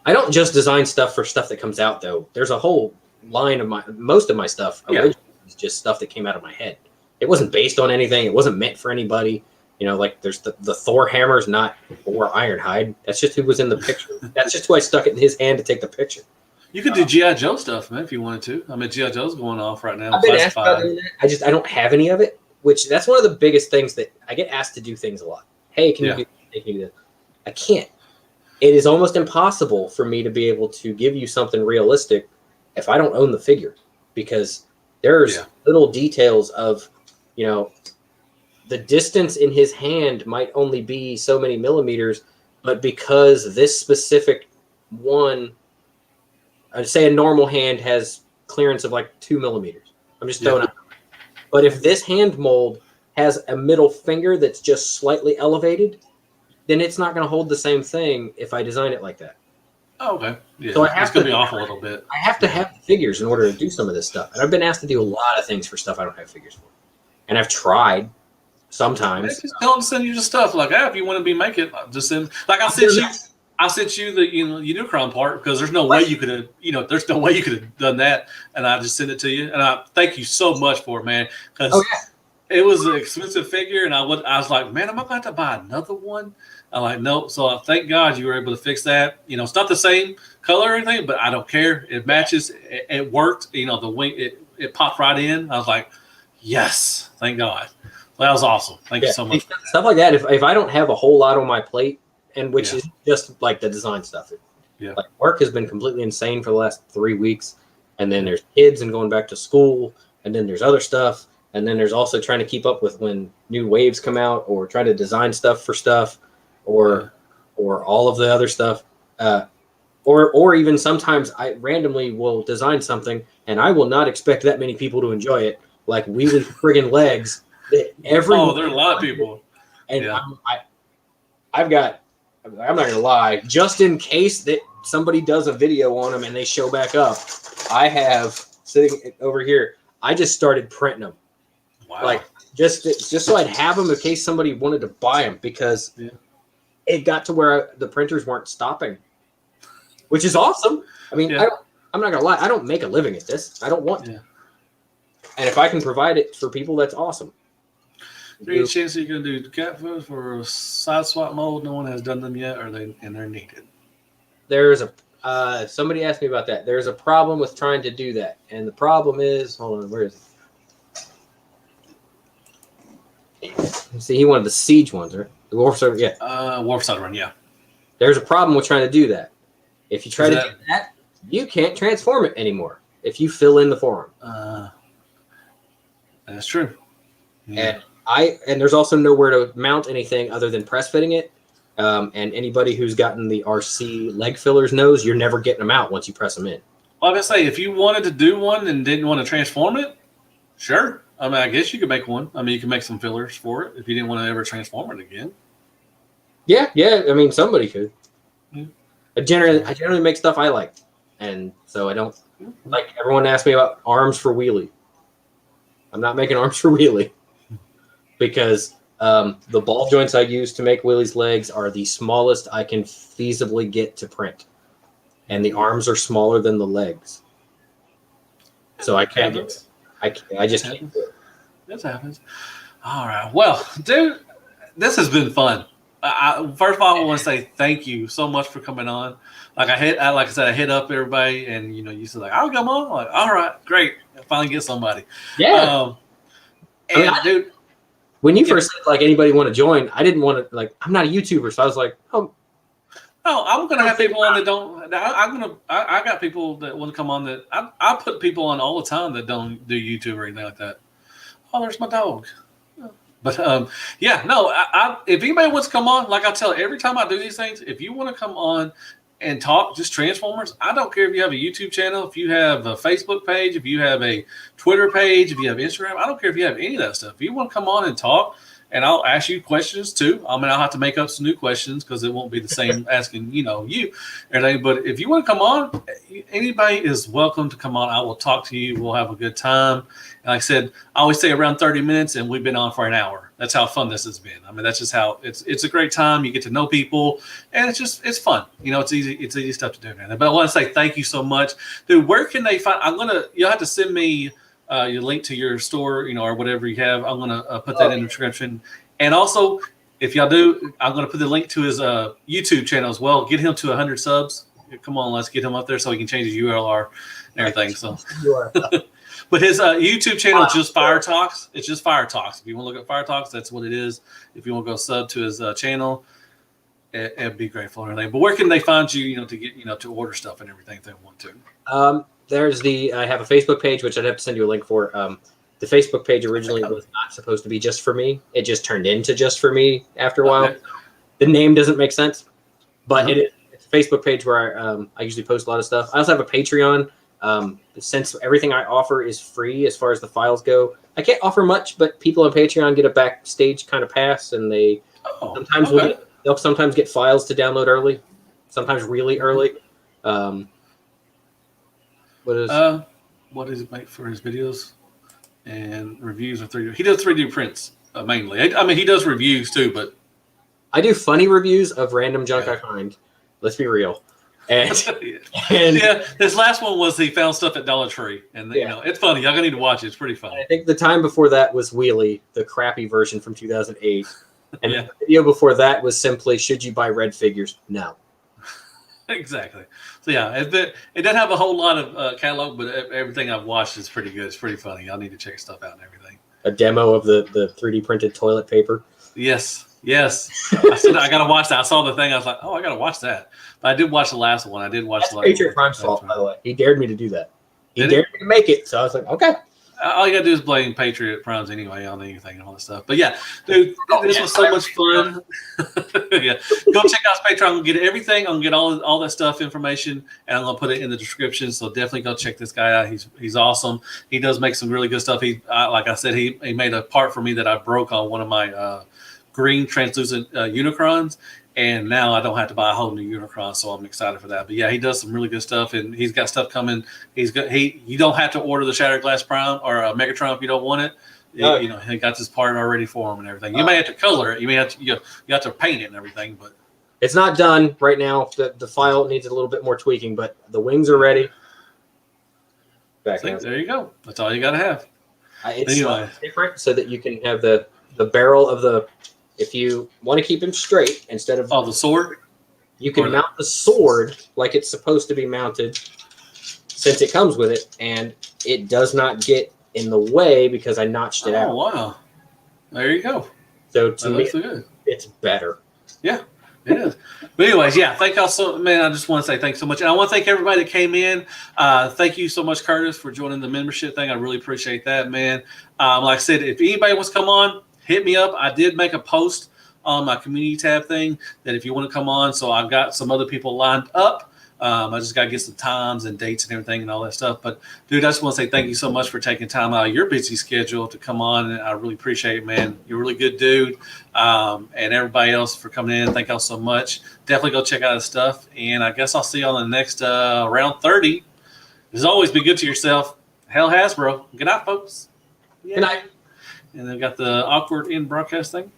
I don't just design stuff for stuff that comes out, though. There's a whole line of most of my stuff is just stuff that came out of my head. It wasn't based on anything. It wasn't meant for anybody. Like there's the Thor hammer's not for Ironhide. That's just who was in the picture. That's just who I stuck it in his hand to take the picture. You could do G.I. Joe stuff, man, if you wanted to. I mean, G.I. Joe's going off right now. I've been asked about doing that. I don't have any of it, which that's one of the biggest things that I get asked to do things a lot. Hey, can you do this? Can you do that? I can't. It is almost impossible for me to be able to give you something realistic if I don't own the figure, because there's little details of, the distance in his hand might only be so many millimeters, but because this specific one, I'd say a normal hand has clearance of like 2 millimeters. I'm just throwing out. But if this hand mold has a middle finger that's just slightly elevated, then it's not going to hold the same thing if I design it like that. Oh, okay. Yeah. So it's going to be off a little bit. I have to have the figures in order to do some of this stuff. And I've been asked to do a lot of things for stuff I don't have figures for. And I've tried sometimes. Just tell them to send you the stuff. Like, if you want to be making, just send. Like I sent you the Unicron part because there's no way you could have done that, and I just sent it to you. And I thank you so much for it, man. Because it was an expensive figure, and I was like, man, am I about to buy another one? I'm like, nope. So thank God you were able to fix that. It's not the same color or anything, but I don't care. It matches. It worked. The wing it popped right in. I was like, yes, thank God. That was awesome. Thank you so much. Stuff like that. If I don't have a whole lot on my plate, and which is just like the design stuff. Like work has been completely insane for the last 3 weeks, and then there's kids and going back to school, and then there's other stuff, and then there's also trying to keep up with when new waves come out, or trying to design stuff for stuff, or all of the other stuff, or even sometimes I randomly will design something and I will not expect that many people to enjoy it, like Wheelie friggin' legs. There are a lot of people, and I'm not gonna lie, just in case that somebody does a video on them and they show back up, I have sitting over here. I just started printing them, like just so I'd have them in case somebody wanted to buy them, because it got to where the printers weren't stopping, which is awesome. I mean, I'm not gonna lie, I don't make a living at this. I don't want to, and if I can provide it for people, that's awesome. Is there any chance that you're going to do cat food for a side swap mold? No one has done them yet, or they're needed? There's somebody asked me about that. There's a problem with trying to do that, and the problem is, hold on, where is it? See, he wanted the siege ones, right? The Warfside, Warfside run, yeah. There's a problem with trying to do that. If you try to do that, you can't transform it anymore if you fill in the forearm. That's true. Yeah. And And there's also nowhere to mount anything other than press fitting it. And anybody who's gotten the RC leg fillers knows you're never getting them out once you press them in. Well, I was gonna say, if you wanted to do one and didn't want to transform it, sure. I mean, I guess you could make one. I mean, you can make some fillers for it if you didn't want to ever transform it again. Yeah. I mean, somebody could. Yeah. I generally make stuff I like, and so I don't like. Everyone asks me about arms for wheelie. I'm not making arms for wheelie because the ball joints I use to make Willie's legs are the smallest I can feasibly get to print. And the arms are smaller than the legs. So I can't get it. I just can't do it. This happens. All right. Well, dude, this has been fun. First of all, I want to say thank you so much for coming on. Like I said, I hit up everybody, and you said like, "I'll come on." I'm like, all right, great. I finally get somebody. Yeah. Dude, when you first said like anybody want to join, I didn't want to like. I'm not a YouTuber, so I was like, oh. No, I'm gonna have people on that don't. I got people that want to come on that I put people on all the time that don't do YouTube or anything like that. Oh, there's my dog. But if anybody wants to come on, like I tell every time I do these things, if you want to come on and talk just Transformers, I don't care if you have a YouTube channel, if you have a Facebook page, if you have a Twitter page, if you have Instagram, I don't care if you have any of that stuff. If you want to come on and talk, and I'll ask you questions too. I mean, I'll have to make up some new questions because it won't be the same asking, you everything. But if you want to come on, anybody is welcome to come on. I will talk to you. We'll have a good time. And like I said, I always say around 30 minutes, and we've been on for an hour. That's how fun this has been. I mean, that's just how it's a great time. You get to know people, and it's fun. It's easy stuff to do. But I want to say thank you so much, dude. Where can they find? You'll have to send me your link to your store, or whatever you have. I'm going to put that in the description. And also, if y'all do, I'm going to put the link to his YouTube channel as well. Get him to 100 subs. Come on, let's get him up there so he can change his URL and everything. So, but his YouTube channel is just Firetox. It's just Firetox. If you want to look at Firetox, that's what it is. If you want to go sub to his channel, it'd be grateful and everything. But where can they find you, to get, to order stuff and everything if they want to? I have a Facebook page, which I'd have to send you a link for. The Facebook page originally was not supposed to be just for me. It just turned into just for me after a while. Okay. The name doesn't make sense, but it's a Facebook page where I usually post a lot of stuff. I also have a Patreon. Since everything I offer is free as far as the files go, I can't offer much, but people on Patreon get a backstage kind of pass, and they'll sometimes get files to download early, sometimes really early. What does it make for his videos and reviews of 3D? He does 3D prints mainly. I mean, he does reviews too, but I do funny reviews of random junk I find. Let's be real. And this last one was he found stuff at Dollar Tree, and it's funny. Y'all gonna need to watch it. It's pretty funny. I think the time before that was Wheelie, the crappy version from 2008, and the video before that was simply, should you buy red figures? No. Exactly. So it doesn't have a whole lot of catalog, but everything I've watched is pretty good. It's pretty funny. Y'all need to check stuff out and everything. A demo of the 3D printed toilet paper. Yes. I gotta watch that. I saw the thing. I was like, oh, I gotta watch that. But I did watch the last one. I did watch the last Patriot Prime's fault, by the way. He dared me to do that. He dared me to make it. So I was like, okay. All you gotta do is blame Patriot Primes anyway on anything and all that stuff. But dude, this was so much fun. Go check out his Patreon. I'm gonna get everything. I'm gonna get all that stuff information, and I'm gonna put it in the description. So definitely go check this guy out. He's awesome. He does make some really good stuff. Like I said, he made a part for me that I broke on one of my green translucent Unicrons. And now I don't have to buy a whole new Unicron, so I'm excited for that. But he does some really good stuff, and he's got stuff coming. You don't have to order the Shattered Glass Prime or a Megatron if you don't want it. No. He got this part already for him and everything. You may have to color it. You may have to you have to paint it and everything, but it's not done right now. The file needs a little bit more tweaking, but the wings are ready. There you go. That's all you got to have. It's different so that you can have the barrel of the. If you want to keep him straight instead of the sword, you can mount the sword like it's supposed to be mounted, since it comes with it, and it does not get in the way because I notched it out. Oh wow! There you go. So to me, it's better. Yeah, it is. But anyways, thank y'all so man. I just want to say thanks so much, and I want to thank everybody that came in. Thank you so much, Curtis, for joining the membership thing. I really appreciate that, man. Like I said, if anybody wants to come on, hit me up. I did make a post on my community tab thing that if you want to come on, so I've got some other people lined up. I just got to get some times and dates and everything and all that stuff. But, dude, I just want to say thank you so much for taking time out of your busy schedule to come on. And I really appreciate it, man. You're a really good dude. And everybody else for coming in, thank y'all so much. Definitely go check out his stuff. And I guess I'll see you on the next round 30. As always, be good to yourself. Hell Hasbro. Good night, folks. Good night. And they've got the awkward in broadcast thing.